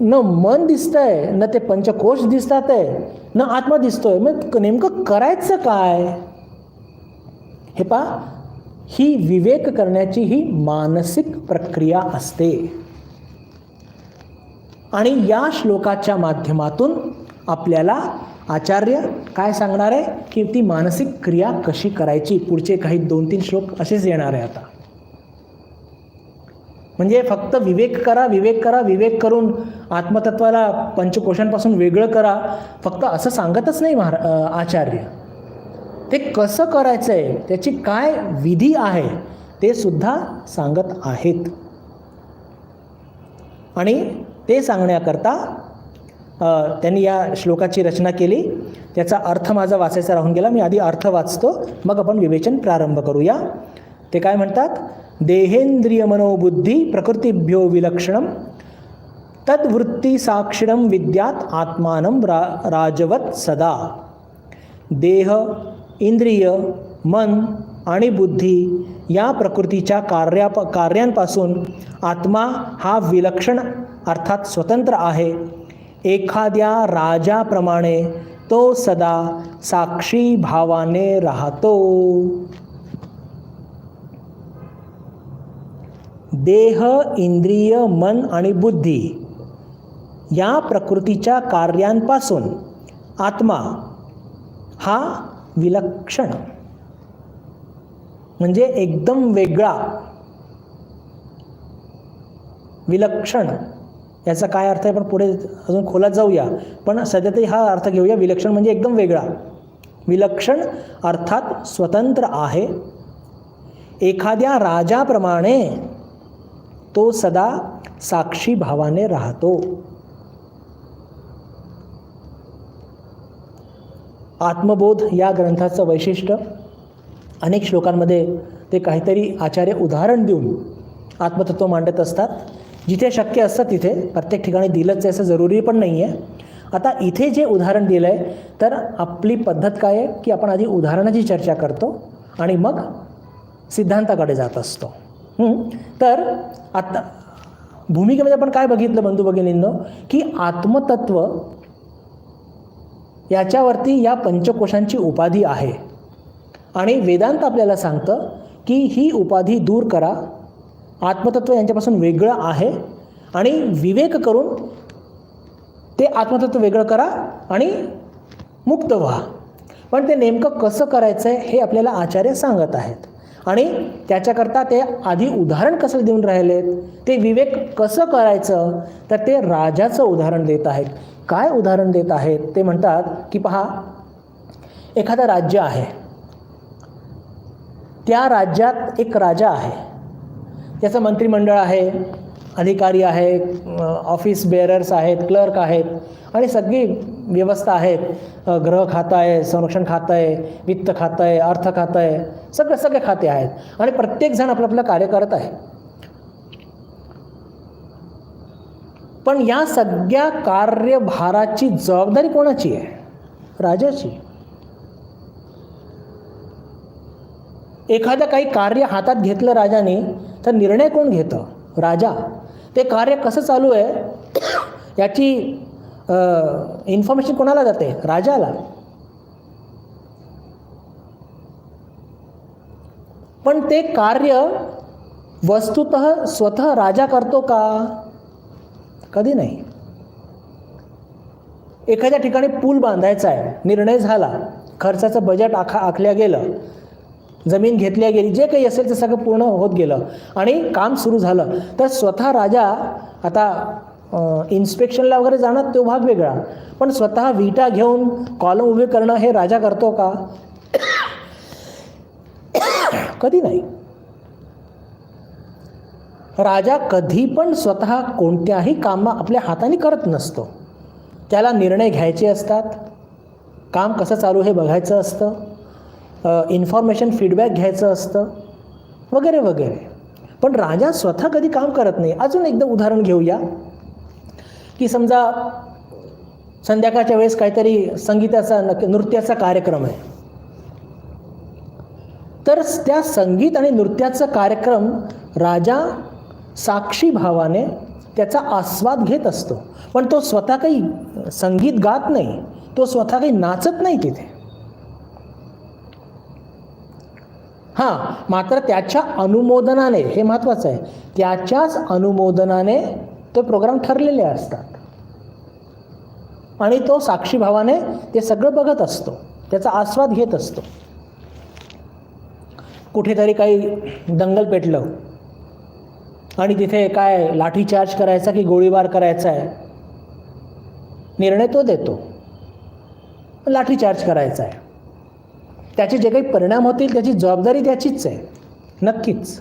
[SPEAKER 1] न मन दिसतंय, न ते पंचकोश दिसतात आहे, न आत्मा दिसतोय. मग नेमकं करायचं काय? हे पहा, ही विवेक करण्याची ही मानसिक प्रक्रिया असते. आणि या श्लोकाच्या माध्यमातून आपल्याला आचार्य काय सांगणार आहे की ती मानसिक क्रिया कशी करायची. पुढचे काही 2-3 श्लोक असेच येणार आहे आता. म्हणजे फक्त विवेक करून आत्मतत्वाला पंचकोशांपासून वेगळं करा, फक्त असं सांगतच नाही आचार्य. ते कसं करायचं आहे, त्याची काय विधी आहे ते सुद्धा सांगत आहेत. आणि ते सांगण्याकरता त्यांनी या श्लोकाची रचना केली. त्याचा अर्थ माझा वाचायचा राहून गेला, मी आधी अर्थ वाचतो, मग आपण विवेचन प्रारंभ करूया. ते काय म्हणतात? देहेंद्रिय मनोबुद्धी प्रकृतिभ्यो विलक्षणम तद्वृत्ती साक्षिणम विद्यात आत्मानं राजवत सदा. देह, इंद्रिय, मन आणि बुद्धी या प्रकृतीच्या कार्यांपासून आत्मा हा विलक्षण अर्थात स्वतंत्र आहे. एखाद्या राजाप्रमाणे तो सदा साक्षी भावाने राहतो. देह, इंद्रिय, मन आणि बुद्धी या प्रकृतीच्या कार्यांपासून आत्मा हा विलक्षण म्हणजे एकदम वेगळा, विलक्षण. याचा काय अर्थ आहे पण पुढे अजून खोलात जाऊया, पण सध्या तरी हा अर्थ घेऊया. विलक्षण म्हणजे एकदम वेगळा. विलक्षण अर्थात स्वतंत्र आहे. एखाद्या राजाप्रमाणे तो सदा साक्षी भावाने राहतो. आत्मबोध या ग्रंथाचं वैशिष्ट्य, अनेक श्लोकांमध्ये ते काहीतरी आचार्य उदाहरण देऊन आत्मतत्व मांडत असतात. जिथे शक्य असतं तिथे, प्रत्येक ठिकाणी दिलंच असं जरुरी पण नाही आहे. आता इथे जे उदाहरण दिलं आहे, तर आपली पद्धत काय आहे की आपण आधी उदाहरणाची चर्चा करतो आणि मग सिद्धांताकडे जात असतो. तर आता भूमिकेमध्ये आपण काय बघितलं बंधू भगिनींनो, की आत्मतत्व याच्यावरती या पंचकोशांची उपाधी आहे आणि वेदांत आपल्याला सांगतं की ही उपाधी दूर करा, आत्मतत्व यांच्यापासून वेगळं आहे आणि विवेक करून ते आत्मतत्व वेगळं करा आणि मुक्त व्हा. पण ते नेमकं कसं करायचं आहे हे आपल्याला आचार्य सांगत आहेत आणि त्याच्याकरता ते आधी उदाहरण कसं देऊन राहिलेत, ते विवेक कसं करायचं, तर ते राजाचं उदाहरण देत आहेत. काय उदाहरण देत आहेत ते म्हणतात की पहा, एखादं राज्य आहे, त्या राज्यात एक राजा आहे, त्याचं मंत्रिमंडळ आहे, अधिकारी आहे, ऑफिस बेअरर्स आहेत, क्लर्क आहेत आणि सगळी व्यवस्था आहेत. गृह खातं आहे, संरक्षण खातं आहे, वित्त खातं आहे, अर्थ खातं आहे, सगळे खाते आहेत आणि प्रत्येकजण आपलं आपलं कार्य करत आहे. पण या सगळ्या कार्यभाराची जबाबदारी कोणाची आहे? राजाची. एखादं काही कार्य हातात घेतलं राजाने, तर निर्णय कोण घेतं? राजा. ते कार्य कसं चालू आहे याची इन्फॉर्मेशन कोणाला जाते? राजाला. पण ते कार्य वस्तुतः स्वतः राजा करतो का? कधी नाही. एखाद्या ठिकाणी पूल बांधायचा आहे, निर्णय झाला, खर्चाचं बजेट आखल्या गेलं, जमीन घेतल्या गेली, जे काही असेल ते सगळं पूर्ण होत गेलं आणि काम सुरू झालं, तर स्वतः राजा आता इन्स्पेक्शनला वगैरे जाणार तो भाग वेगळा, पण स्वतः विटा घेऊन कॉलम उभे करणं हे राजा करतो का? कधी नाही. राजा कधी पण स्वतः कोणत्याही काम आपल्या हाताने करत नसतो. त्याला निर्णय घ्यायचे असतात, काम कसं चालू हे बघायचं असतं, इन्फॉर्मेशन फीडबॅक घ्यायचं असतं वगैरे वगैरे. पण राजा स्वतः कधी काम करत नाही. अजून एकदा उदाहरण घेऊया की समजा संध्याकाळच्या वेळेस काहीतरी संगीताचा नृत्याचा कार्यक्रम आहे, तर त्या संगीत आणि नृत्याचा कार्यक्रम राजा साक्षी भावाने त्याचा आस्वाद घेत असतो. पण तो स्वतः काही संगीत गात नाही, तो स्वतः काही नाचत नाही तिथे. हां, मात्र त्याच्या अनुमोदनाने, हे महत्त्वाचं आहे, त्याच्याच अनुमोदनाने तो प्रोग्राम ठरलेले असतात आणि तो साक्षी भावाने ते सगळं बघत असतो, त्याचा आस्वाद घेत असतो. कुठेतरी काही दंगल पेटलं आणि तिथे काय लाठीचार्ज करायचा की गोळीबार करायचा आहे, निर्णय तो देतो, लाठीचार्ज करायचा आहे. त्याचे जे काही परिणाम होतील त्याची जबाबदारी त्याचीच आहे, नक्कीच.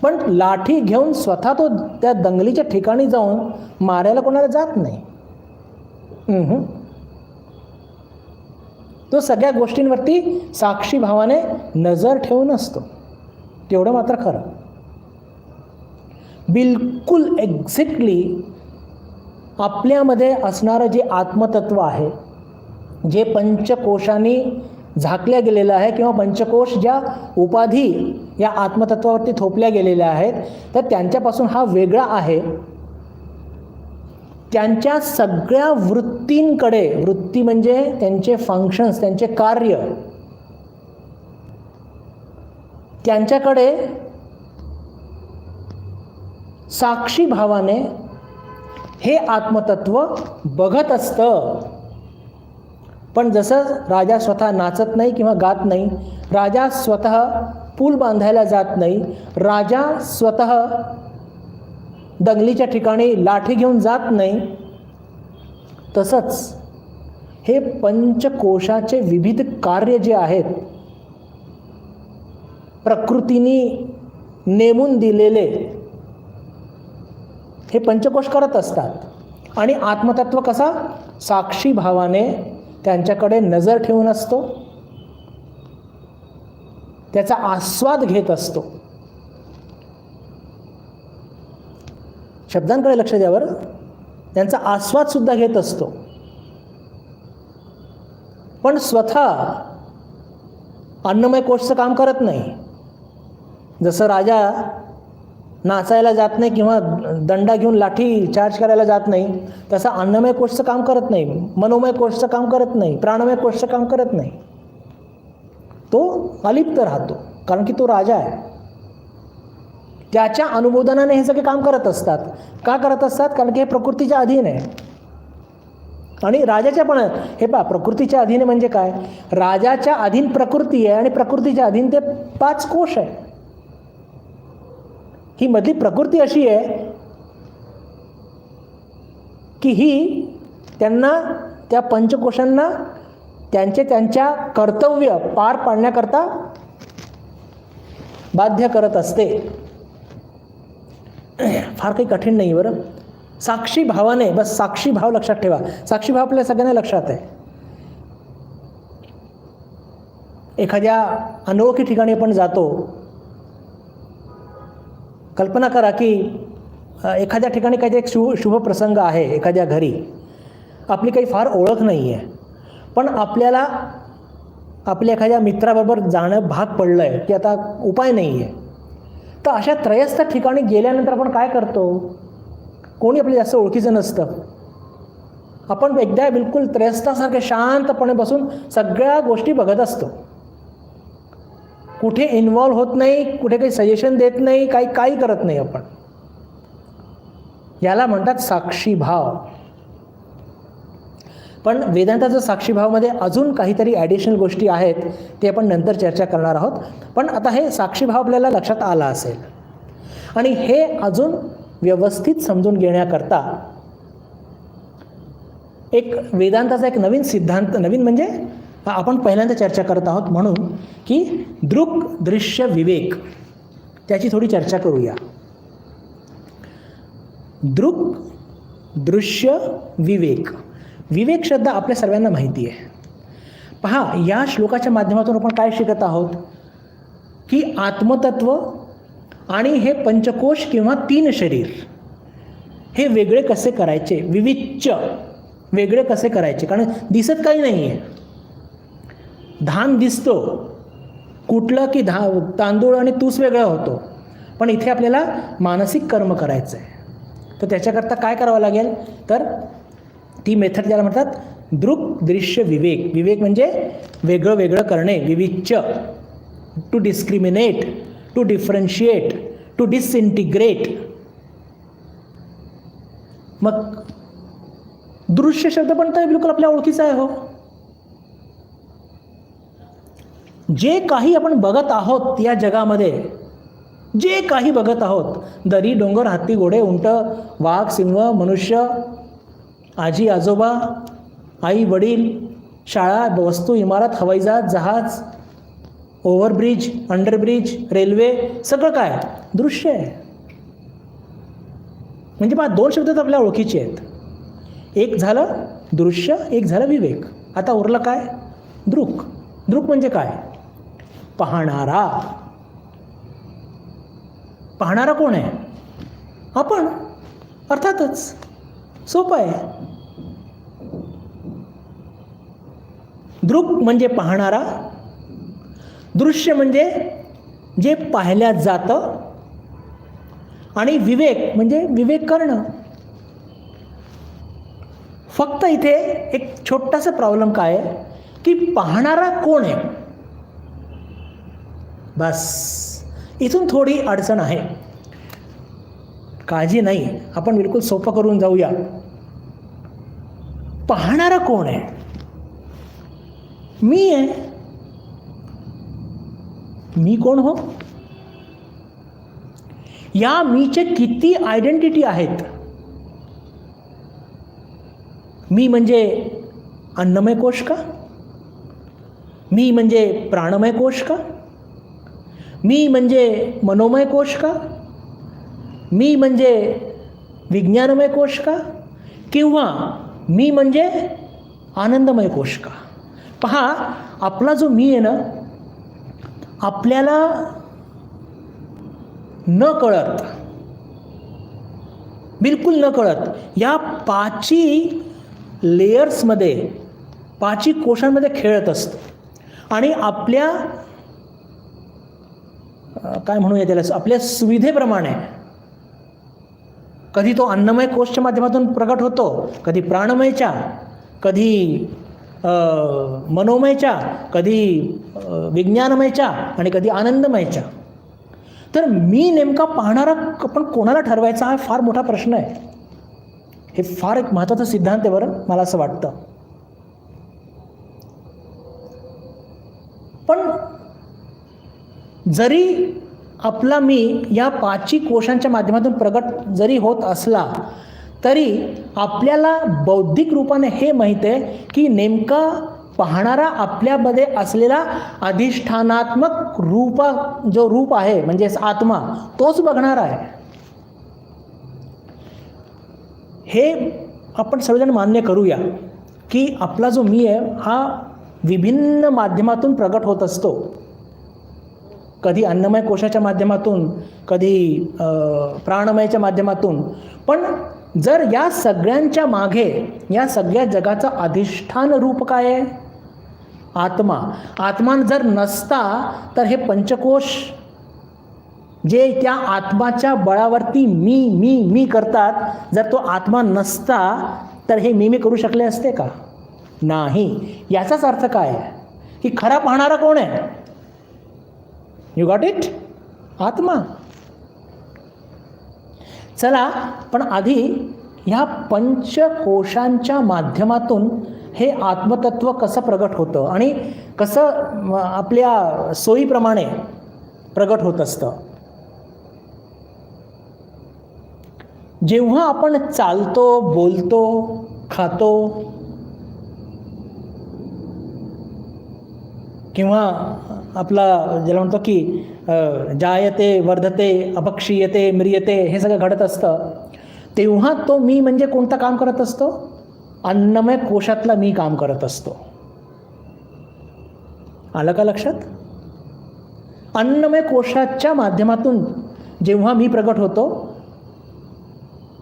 [SPEAKER 1] पण लाठी घेऊन स्वतः तो त्या दंगलीच्या ठिकाणी जाऊन मारायला कोणाला जात नाही. तो सगळ्या गोष्टींवरती साक्षी भावाने नजर ठेवून असतो, तेवढं मात्र खरं. बिलकुल एक्झॅक्टली आपल्यामध्ये असणारं जे आत्मतत्व आहे, जे पंचकोशांनी झाकल्या गेलेलं आहे किंवा पंचकोश ज्या उपाधी या आत्मतत्वावरती थोपल्या गेलेल्या आहेत, तर त्यांच्यापासून हा वेगळा आहे. त्यांच्या सगळ्या वृत्तींकडे, वृत्ती म्हणजे त्यांचे फंक्शन्स, त्यांचे कार्य, त्यांच्याकडे साक्षी भावाने हे आत्मतत्व बघत असतं. पण जसं राजा स्वतः नाचत नाही किंवा गात नाही, राजा स्वतः पूल बांधायला जात नाही, राजा स्वतः दंगलीच्या ठिकाणी लाठी घेऊन जात नाही, तसंच हे पंचकोशाचे विविध कार्य जे आहेत प्रकृतीने नेमून दिलेले, हे पंचकोश करत असतात. आणि आत्मतत्व कसा साक्षी भावाने त्यांच्याकडे नजर ठेवून असतो, त्याचा आस्वाद घेत असतो. शब्दांकडे लक्ष द्यावर, त्यांचा आस्वाद सुद्धा घेत असतो. पण स्वतः अन्नमय कोशचं काम करत नाही. जसं राजा नाचायला जात नाही किंवा दंडा घेऊन लाठी चार्ज करायला जात नाही, तसं अन्नमय कोशचं काम करत नाही, मनोमय कोशचं काम करत नाही, प्राणमय कोशचं काम करत नाही. तो अलिप्त राहतो, कारण की तो राजा आहे. त्याच्या अनुमोदनाने हे सगळे काम करत असतात. का करत असतात? कारण की हे प्रकृतीच्या अधीन आहे. आणि राजाच्या पण हे पहा, प्रकृतीच्या अधीन म्हणजे काय? राजाच्या अधीन प्रकृती आहे आणि प्रकृतीच्या अधीन ते 5 कोश आहे. ही मधली प्रकृती अशी आहे की ही त्यांना, त्या पंचकोशांना त्यांच्या कर्तव्य पार पाडण्याकरता बाध्य करत असते. फार काही कठीण नाही बरं. साक्षी भावाने, बस साक्षी भाव लक्षात ठेवा. साक्षी भाव आपल्या सगळ्यांना लक्षात आहे. एखाद्या अनोळखी ठिकाणी आपण जातो. कल्पना करा की एखाद्या ठिकाणी काहीतरी एक शुभ प्रसंग आहे, एखाद्या घरी आपली काही फार ओळख नाही आहे, पण आपल्याला आपल्या एखाद्या मित्राबरोबर जाणं भाग पडलं आहे की आता उपाय नाही आहे. तर अशा त्रयस्थ ठिकाणी गेल्यानंतर आपण काय करतो? कोणी आपल्या जास्त ओळखीचं नसतं. आपण एकदा बिलकुल त्रयस्थासारखे शांतपणे बसून सगळ्या गोष्टी बघत असतो. कुठे इन्व्हॉल्व होत नाही, कुठे काही सजेशन देत नाही, काही करत नाही आपण. याला म्हणतात साक्षीभाव. पण वेदांताचं साक्षीभावमध्ये अजून काहीतरी ॲडिशनल गोष्टी आहेत, ते आपण नंतर चर्चा करणार आहोत. पण आता हे साक्षीभाव आपल्याला लक्षात आला असेल. आणि हे अजून व्यवस्थित समजून घेण्याकरता एक वेदांताचा एक नवीन सिद्धांत, नवीन म्हणजे आपण पहिल्यांदा चर्चा करत आहोत, म्हणून की दृक् दृश्य विवेक, त्याची थोडी चर्चा करूया. दृक् दृश्य विवेक. विवेक शब्द आपल्या सर्वांना माहिती आहे. पहा, या श्लोकाच्या माध्यमातून आपण काय शिकत आहोत की आत्मतत्व आणि हे पंचकोश किंवा 3 शरीर हे वेगळे कसे करायचे, विविच्य वेगळे कसे करायचे. कारण दिसत काही नाही आहे. धान दिसतो कुठलं की तांदूळ आणि तूस वेगळा होतो, पण इथे आपल्याला मानसिक कर्म करायचं आहे. तर त्याच्याकरता काय करावं लागेल? तर ती मेथड ज्याला म्हणतात दृक् दृश्य विवेक. विवेक म्हणजे वेगळं वेगळं करणे, विविच्य, to discriminate, to differentiate, to disintegrate. मग दृश्य शब्द पण तर बिलकुल आपल्या ओळखीचा आहे. हो, जे काही आपण बघत आहोत या जगामध्ये, जे काही बघत आहोत, दरी, डोंगर, हत्ती, घोडे, उंट, वाघ, सिंह, मनुष्य, आजी आजोबा, आई वडील, शाळा, वस्तू, इमारत, हवाईजहाज, जहाज, ओव्हरब्रिज, अंडरब्रिज, रेल्वे, सगळं काय दृश्य आहे. म्हणजे पहा, 2 शब्द तर आपल्या ओळखीचे आहेत. एक झालं दृश्य, एक झालं विवेक. आता उरलं काय? दृक्. दृक् म्हणजे काय? पाहणारा. पाहणारा कोण आहे? आपण. अर्थातच सोपं आहे. दृक् म्हणजे पाहणारा, दृश्य म्हणजे जे पाहिल्या जातं, आणि विवेक म्हणजे विवेक करणं. फक्त इथे एक छोटासा प्रॉब्लेम काय आहे की पाहणारा कोण आहे, बस इथून थोडी अडचण आहे. काळजी नाही, आपण बिलकुल सोपं करून जाऊया. पाहणारा कोण आहे? मी आहे. मी कोण हो? या मीचे किती आयडेंटिटी आहेत? मी म्हणजे अन्नमय कोश का? मी म्हणजे प्राणमय कोश का? मी म्हणजे मनोमय कोश का? मी म्हणजे विज्ञानमय कोश का? किंवा मी म्हणजे आनंदमय कोश का? पहा, आपला जो मी आहे ना, आपल्याला न कळत, बिलकुल न कळत, या 5 लेयर्समध्ये, 5 कोशांमध्ये खेळत असतो. आणि आपल्या काय म्हणूया त्याला, आपल्या सुविधेप्रमाणे कधी तो अन्नमय कोशच्या माध्यमातून प्रगट होतो, कधी प्राणमयच्या, कधी मनोमयच्या, कधी विज्ञानमयच्या आणि कधी आनंदमयच्या. तर मी नेमका पाहणारा पण कोणाला ठरवायचा हा फार मोठा प्रश्न आहे. हे फार एक महत्त्वाचा सिद्धांत आहे बरं, मला असं वाटतं. पण जरी आपला मी या 5 कोशांच्या माध्यमातून प्रगट जरी होत असला, तरी आपल्याला बौद्धिक रूपाने हे माहीत आहे की नेमका पाहणारा आपल्यामध्ये असलेला अधिष्ठानात्मक जो रूप आहे, म्हणजेच आत्मा, तोच बघणार आहे. हे आपण सर्वजण मान्य करूया की आपला जो मी आहे हा विभिन्न माध्यमातून प्रगट होत असतो. कधी अन्नमय कोशाच्या माध्यमातून, कधी प्राणमयच्या माध्यमातून. पण जर या सगळ्यांच्या मागे, या सगळ्या जगाचं अधिष्ठान रूप काय आहे? आत्मा. आत्मा जर नसता तर हे पंचकोश जे त्या आत्माच्या बळावरती मी मी मी करतात, जर तो आत्मा नसता तर हे मी करू शकले असते का? नाही. याचाच अर्थ काय आहे की खरा पाहणारा कोण आहे? You got it? आत्मा. चला, पण आधी ह्या पंचकोशांच्या माध्यमातून हे आत्मतत्व कसं प्रगट होतं आणि कसं आपल्या सोयीप्रमाणे प्रगट होत असतं. जेव्हा आपण चालतो, बोलतो, खातो किंवा आपला ज्याला म्हणतो की जायते, वर्धते, अपक्षीयते, म्रियते, हे सगळं घडत असतं, तेव्हा तो मी म्हणजे कोणतं काम करत असतो? अन्नमय कोशातला मी काम करत असतो. आलं का लक्षात? अन्नमय कोशाच्या माध्यमातून जेव्हा मी प्रगट होतो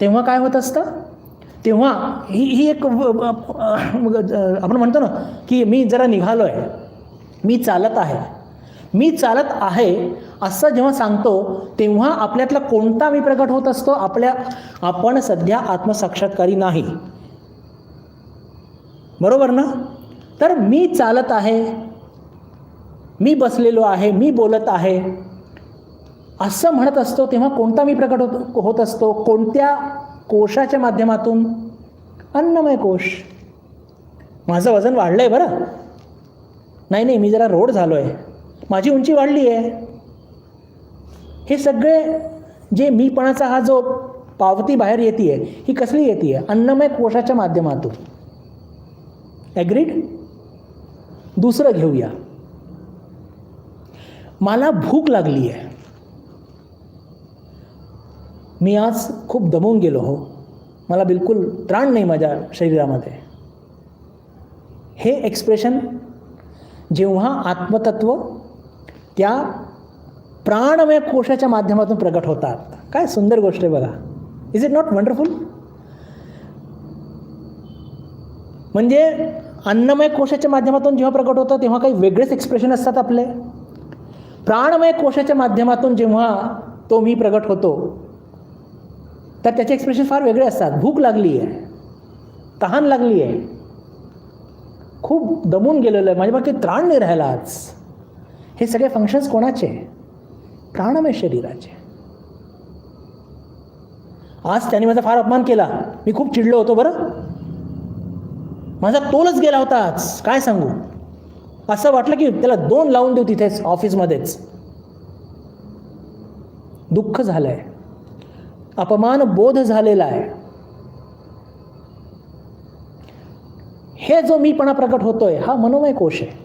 [SPEAKER 1] तेव्हा काय होत असतं? तेव्हा ही एक आपण म्हणतो ना की मी जरा निघालो आहे, मी चालत आहे, मी चालत आहे असं जेव्हा सांगतो तेव्हा आपल्यातला कोणता मी प्रगट होत असतो? आपण सध्या आत्मसाक्षात्कारी नाही, बरोबर ना? तर मी चालत आहे, मी बसलेलो आहे, मी बोलत आहे असं म्हणत असतो तेव्हा कोणता मी प्रगट होत असतो? कोणत्या कोशाच्या माध्यमातून? अन्नमय कोश. माझं वजन वाढलंय बरं, नाही, मी जरा रोड झालो आहे, माझी उंची वाढली आहे. हे सगळे जे मीपणाचा हा जो पावती बाहेर येते ही कसली येते? अन्नमय कोशाच्या माध्यमातून. ॲग्रीड? दुसरं घेऊया. मला भूक लागली आहे, मी आज खूप दमून गेलो हो, मला बिलकुल त्राण नाही माझ्या शरीरामध्ये. हे एक्सप्रेशन जेव्हा आत्मतत्व त्या प्राणमय कोशाच्या माध्यमातून प्रगट होतात, काय सुंदर गोष्ट आहे बघा. Is it not wonderful? म्हणजे अन्नमय कोशाच्या माध्यमातून जेव्हा प्रगट होतं तेव्हा काही वेगळेच एक्सप्रेशन असतात आपले. प्राणमय कोशाच्या माध्यमातून जेव्हा तो मी प्रगट होतो तर त्याचे एक्सप्रेशन फार वेगळे असतात. भूक लागली आहे, तहान लागली आहे, खूप दमून गेलेलं आहे, माझ्या बाकी त्राण नाही राहिला आज. हे सगळे फंक्शन्स कोणाचे? प्राणमय शरीराचे. आज त्याने माझा फार अपमान केला, मी खूप चिडलो होतो बरं, माझा तोलच गेला होता आज, काय सांगू. असं वाटलं की त्याला 2 लावून देऊ तिथेच ऑफिसमध्येच. दुःख झालं आहे, अपमान बोध झालेला आहे, हे जो मीपणा प्रकट होतोय हा मनोमय कोश आहे.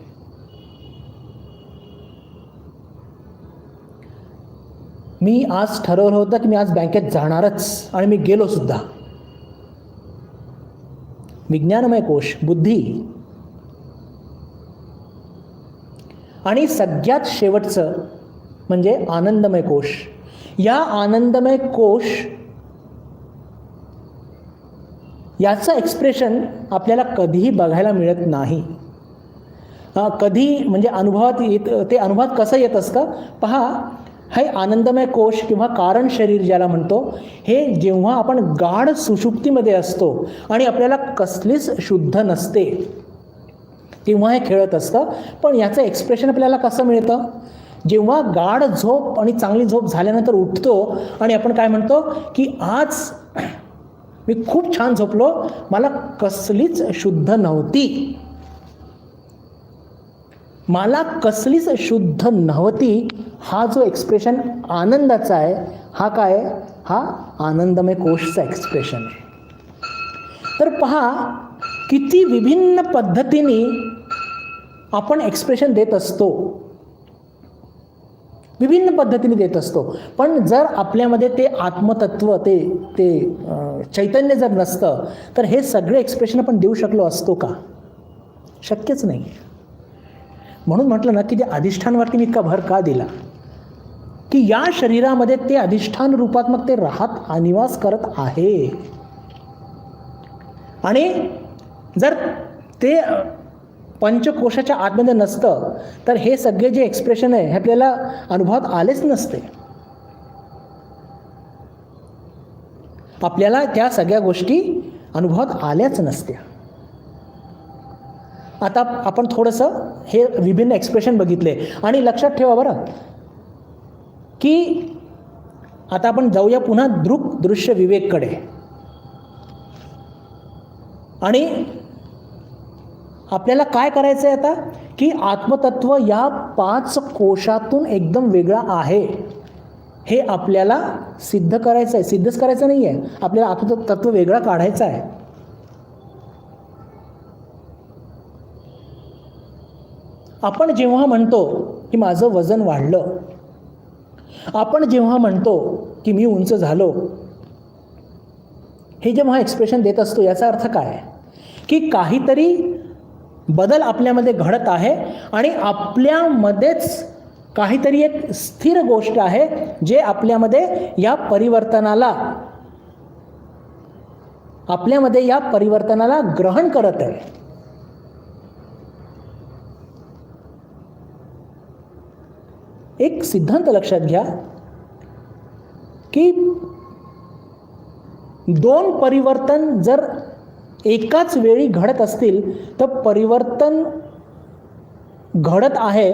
[SPEAKER 1] मी आज ठरवलं होतं की मी आज बँकेत जाणारच आणि मी गेलो सुद्धा. विज्ञानमय कोश, बुद्धी. आणि सगळ्यात शेवटचं म्हणजे आनंदमय कोश. या आनंदमय कोश याचं एक्सप्रेशन आपल्याला कधीही बघायला मिळत नाही. कधी म्हणजे अनुभवात येत, ते अनुभवात कसं येत असतं पहा. हे आनंदमय कोश किंवा कारण शरीर ज्याला म्हणतो, हे जेव्हा आपण गाढ सुषुप्तीमध्ये असतो आणि आपल्याला कसलीच शुद्ध नसते तेव्हा हे खेळत असतं. पण याचं एक्सप्रेशन आपल्याला कसं मिळतं, जेव्हा गाढ झोप आणि चांगली झोप झाल्यानंतर उठतो आणि आपण काय म्हणतो की आज मी खूप छान झोपलो, मला कसलीच शुद्ध नव्हती, मला कसलीच शुद्ध नव्हती. हा जो एक्सप्रेशन आनंदाचा आहे हा काय, हा आनंदमय कोशचा एक्सप्रेशन आहे. तर पहा किती विभिन्न पद्धतीने आपण एक्सप्रेशन देत असतो, विभिन्न पद्धतीने देत असतो. पण जर आपल्यामध्ये ते आत्मतत्व, ते चैतन्य जर नसतं तर हे सगळे एक्सप्रेशन आपण देऊ शकलो असतो का? शक्यच नाही. म्हणून म्हटलं ना की ते अधिष्ठानवरती मी इतका भर का दिला, की या शरीरामध्ये ते अधिष्ठान रूपात मग ते राहत निवास करत आहे. आणि जर ते पंचकोशाच्या आतमध्ये नसतं तर हे सगळे जे एक्सप्रेशन आहे हे आपल्याला अनुभवात आलेच नसते. आपल्याला त्या सगळ्या गोष्टी अनुभवात आल्याच नसत्या. आता आपण थोडंसं हे विभिन्न एक्सप्रेशन बघितले आणि लक्षात ठेवा बरं की आता आपण जाऊया पुन्हा दृश्य विवेककडे. आणि आपल्याला काय करायचं आहे आता की आत्मतत्व या 5 कोशातून एकदम वेगळा आहे हे आपल्याला सिद्ध करायचं आहे. सिद्धच करायचं नाही आहे, आपल्याला आत्मतत्व वेगळा काढायचं आहे. आपण जेव्हा म्हणतो की माझं वजन वाढलं, आपण जेव्हा म्हणतो की मी उंच झालो, हे जेव्हा एक्सप्रेशन देत असतो याचा अर्थ काय आहे की काहीतरी बदल आपल्यामध्ये घडत आहे आणि आपल्यामध्येच काहीतरी एक स्थिर गोष्ट आहे जे आपल्यामध्ये या परिवर्तनाला ग्रहण करत आहे. एक सिद्धांत लक्षात घ्या की 2 परिवर्तन जर एकाच वेळी घडत असतील तर परिवर्तन घडत आहे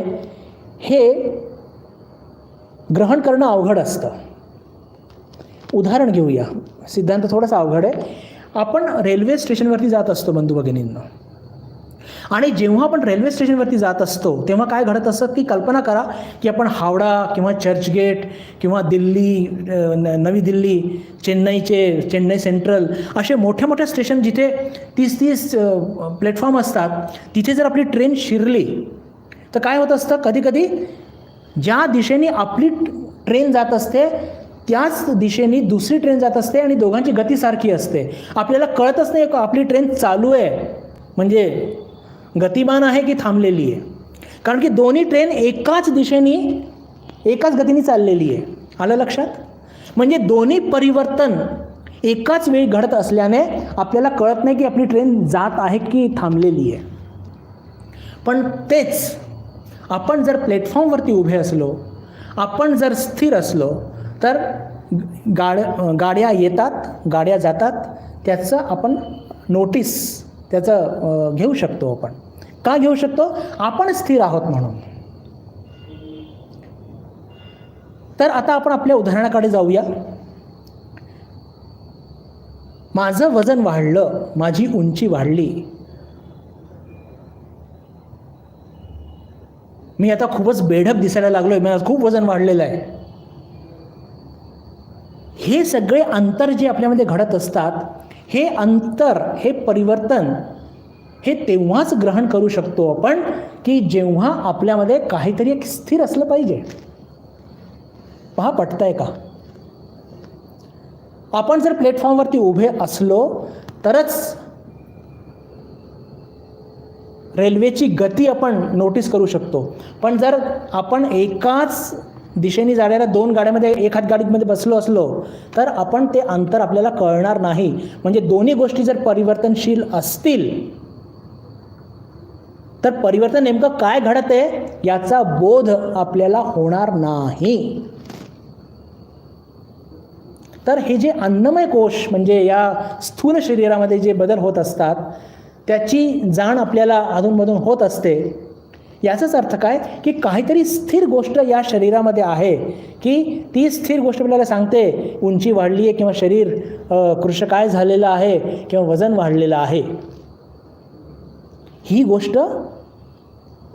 [SPEAKER 1] हे ग्रहण करणं अवघड असतं. उदाहरण घेऊया, सिद्धांत थोडासा अवघड आहे. आपण रेल्वे स्टेशनवरती जात असतो बंधू भगिनींनो, आणि जेव्हा आपण रेल्वे स्टेशनवरती जात असतो तेव्हा काय घडत असतं की कल्पना करा की आपण हावडा किंवा चर्चगेट किंवा दिल्ली, नवी दिल्ली, चेन्नई सेंट्रल असे मोठे मोठे स्टेशन जिथे 30 प्लॅटफॉर्म असतात तिथे जर आपली ट्रेन शिरली तर काय होत असतं, कधी कधी ज्या दिशेने आपली ट्रेन जात असते त्याच दिशेने दुसरी ट्रेन जात असते आणि दोघांची गती सारखी असते. आपल्याला कळतच नाही का आपली ट्रेन चालू आहे म्हणजे गतिमान आहे की थांबलेली आहे, कारण की दोन्ही ट्रेन एकाच दिशेने एकाच गतीने चाललेली आहे. आलं लक्षात? म्हणजे दोन्ही परिवर्तन एकाच वेळी घडत असल्याने आपल्याला कळत नाही की आपली ट्रेन जात आहे की थांबलेली आहे. पण तेच आपण जर प्लॅटफॉर्मवरती उभे असलो, आपण जर स्थिर असलो तर गाड्या येतात, गाड्या जातात, त्याचं आपण नोटीस त्याचं घेऊ शकतो. आपण का घेऊ शकतो? आपण स्थिर आहोत म्हणून. तर आता आपण आपल्या उदाहरणाकडे जाऊया. माझं वजन वाढलं, माझी उंची वाढली, मी आता खूपच बेढप दिसायला लागलोय, मला खूप वजन वाढलेलं आहे. हे सगळे अंतर जे आपल्यामध्ये घडत असतात, हे अंतर, हे परिवर्तन हे तेव्हाच ग्रहण करू शकतो आपण की जेव्हा आपल्यामध्ये काहीतरी एक स्थिर असलं पाहिजे. पहा, पटतंय का? आपण जर प्लॅटफॉर्मवरती उभे असलो तरच रेल्वेची गती आपण नोटीस करू शकतो. पण जर आपण एकाच दिशेने जाणाऱ्या दोन गाड्यामध्ये एखाद गाडीमध्ये बसलो असलो तर आपण ते अंतर आपल्याला कळणार नाही. म्हणजे दोन्ही गोष्टी जर परिवर्तनशील असतील तर परिवर्तन नेमकं काय घडत आहे याचा बोध आपल्याला होणार नाही. तर हे जे अन्नमय कोश म्हणजे या स्थूल शरीरामध्ये जे बदल होत असतात त्याची जाण आपल्याला अधूनमधून होत असते. याचाच अर्थ काय की काहीतरी स्थिर गोष्ट या शरीरामध्ये आहे की ती स्थिर गोष्ट आपल्याला सांगते उंची वाढली आहे किंवा शरीर कृशकाय झालेलं आहे किंवा वजन वाढलेलं आहे. ही गोष्ट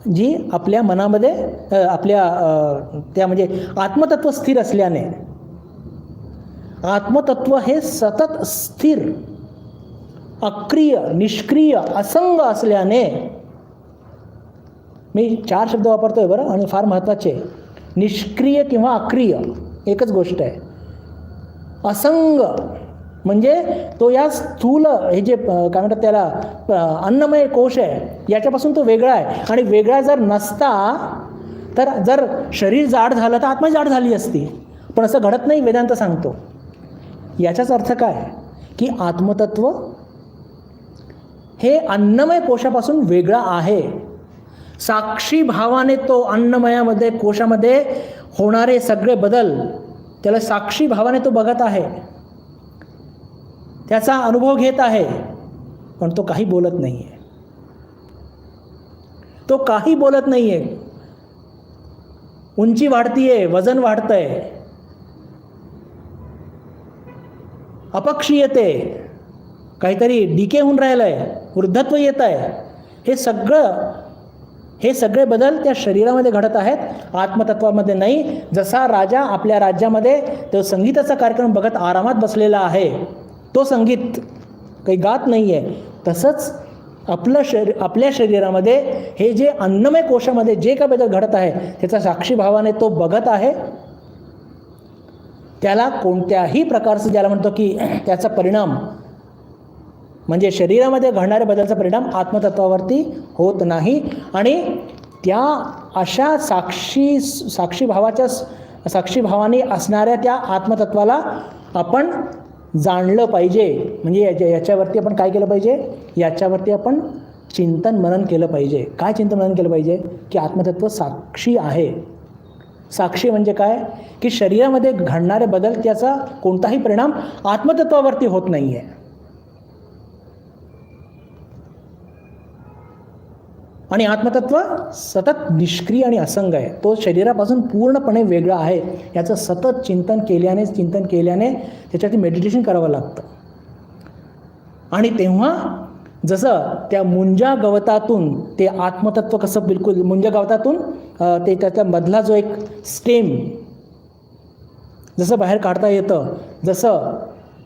[SPEAKER 1] जी आपल्या मनामध्ये त्या म्हणजे आत्मतत्व स्थिर असल्याने, आत्मतत्व हे सतत स्थिर, अक्रिय, निष्क्रिय, असंग असल्याने, मी 4 शब्द वापरतोय बरं आणि फार महत्त्वाचे. निष्क्रिय किंवा अक्रिय एकच गोष्ट आहे. असंग म्हणजे तो या स्थूल हे जे काय म्हणतात त्याला अन्नमय कोश आहे याच्यापासून तो वेगळा आहे. आणि वेगळा जर नसता तर जर शरीर जाड झालं तर आत्मा जाड झाली असती. पण असं घडत नाही, वेदांत सांगतो. याचाच अर्थ काय की आत्मतत्व हे अन्नमय कोशापासून वेगळा आहे. साक्षी भावाने तो अन्नमयामध्ये कोशामध्ये होणारे सगळे बदल त्याला साक्षी भावाने तो बघत आहे, त्याचा अनुभव घेत आहे. पण तो काही बोलत नाही आहे. तो काही बोलत नाही आहे. उंची वाढतीये, वजन वाढतंय, अपक्षीयते, काहीतरी डिके होऊन राहिलंय, वृद्धत्व येत आहे. हे सगळे बदल त्या शरीरामध्ये घडत आहेत, आत्मतत्वामध्ये नाही. जसा राजा आपल्या राज्यामध्ये तो संगीताचा कार्यक्रम बघत आरामात बसलेला आहे, तो संगीत काही गात नाही आहे, तसंच आपल्या शरीरामध्ये हे जे अन्नमय कोशामध्ये जे काय बदल घडत आहे त्याचा साक्षी भावाने तो बघत आहे. त्याला कोणत्याही प्रकारचं ज्याला म्हणतो की त्याचा परिणाम म्हणजे शरीरामध्ये घडणाऱ्या बदलाचा परिणाम आत्मतत्वावरती होत नाही. आणि त्या अशा साक्षी भावाने असणाऱ्या त्या आत्मतत्वाला आपण जाणलं पाहिजे. म्हणजे याच्यावरती आपण काय केलं पाहिजे, याच्यावरती आपण चिंतन मनन केलं पाहिजे. काय चिंतन मनन केलं पाहिजे की आत्मतत्व साक्षी आहे. साक्षी म्हणजे काय की शरीरामध्ये घडणारे बदल त्याचा कोणताही परिणाम आत्मतत्वावरती होत नाही आहे. आणि आत्मतत्व सतत निष्क्रिय आणि असंग आहे. तो शरीरापासून पूर्णपणे वेगळा आहे. याचं सतत चिंतन केल्याने त्याच्यावरती मेडिटेशन करावं लागतं. आणि तेव्हा जसं त्या मुंजा गवतातून ते आत्मतत्व कसं बिलकुल मुंजा गवतातून ते त्याचा मधला जो एक स्टेम जसं बाहेर काढता येतं, जसं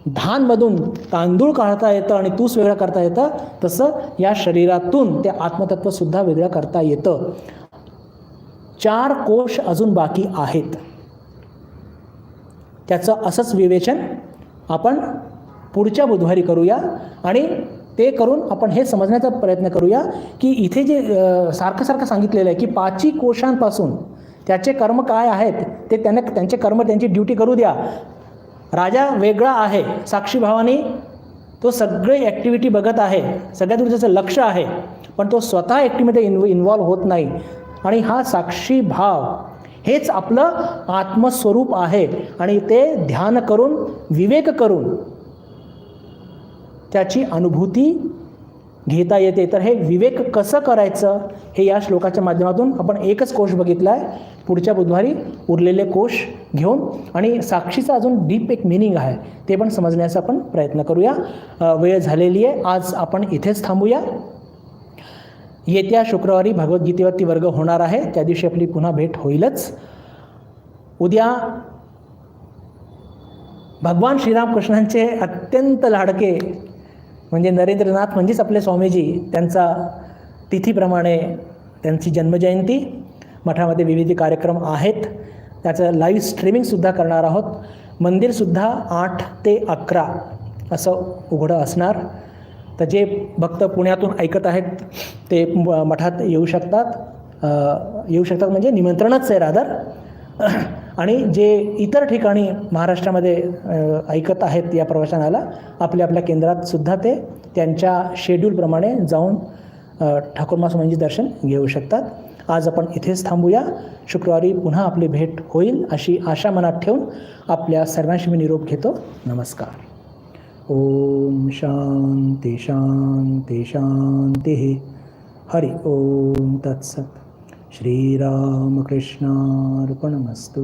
[SPEAKER 1] धानमधून तांदूळ काढता येतं आणि तूस वेगळं करता येतं, तसं या शरीरातून ते आत्मतत्वसुद्धा वेगळं करता येतं. 4 कोश अजून बाकी आहेत. त्याचं असंच विवेचन आपण पुढच्या बुधवारी करूया. आणि ते करून आपण हे समजण्याचा प्रयत्न करूया की इथे जे सारखं सांगितलेलं आहे की 5 कोशांपासून त्याचे कर्म काय आहेत ते त्यांचे कर्म त्यांची ड्युटी करू द्या. राजा वेगळा आहे, साक्षी भावाने तो सगळे ॲक्टिव्हिटी बघत आहे, सगळ्यात त्याचं लक्ष आहे, पण तो स्वतः ॲक्टिव्हिटीमध्ये इन्व्हॉल्व होत नाही. आणि हा साक्षी भाव हेच आपलं आत्मस्वरूप आहे. आणि ते ध्यान करून विवेक करून त्याची अनुभूती घेता येते. तर हे विवेक कसं करायचं हे या श्लोकाच्या माध्यमातून आपण एकच कोश बघितला आहे. पुढच्या बुधवारी उरलेले कोश घेऊन आणि साक्षीचा अजून डीप एक मिनिंग आहे ते पण समजण्याचा आपण प्रयत्न करूया. वेळ झालेली आहे, आज आपण इथेच थांबूया. येत्या शुक्रवारी भगवद्गीतेवरती वर्ग होणार आहे, त्या दिवशी आपली पुन्हा भेट होईलच. उद्या भगवान श्रीरामकृष्णांचे अत्यंत लाडके म्हणजे नरेंद्रनाथ म्हणजेच आपले स्वामीजी, त्यांचा तिथीप्रमाणे त्यांची जन्मजयंती मठामध्ये विविध कार्यक्रम आहेत, त्याचं लाईव्ह स्ट्रीमिंगसुद्धा करणार आहोत. मंदिरसुद्धा 8 ते 11 असं उघडं असणार. तर जे भक्त पुण्यातून ऐकत आहेत ते मठात येऊ शकतात म्हणजे निमंत्रणच आहे रादर. आणि जे इतर ठिकाणी महाराष्ट्रामध्ये ऐकत आहेत या प्रवचनाला, आपल्या आपल्या केंद्रात सुद्धा ते त्यांच्या शेड्यूलप्रमाणे जाऊन ठाकूरमाँ स्वामींचे दर्शन घेऊ शकतात. आज आपण इथेच थांबूया. शुक्रवारी पुन्हा आपली भेट होईल अशी आशा मनात ठेवून आपल्या सर्वांशी मी निरोप घेतो. नमस्कार. ओम शांती शांती शांती. हरि ओम तत्सत. श्रीरामकृष्णार्पणमस्तु.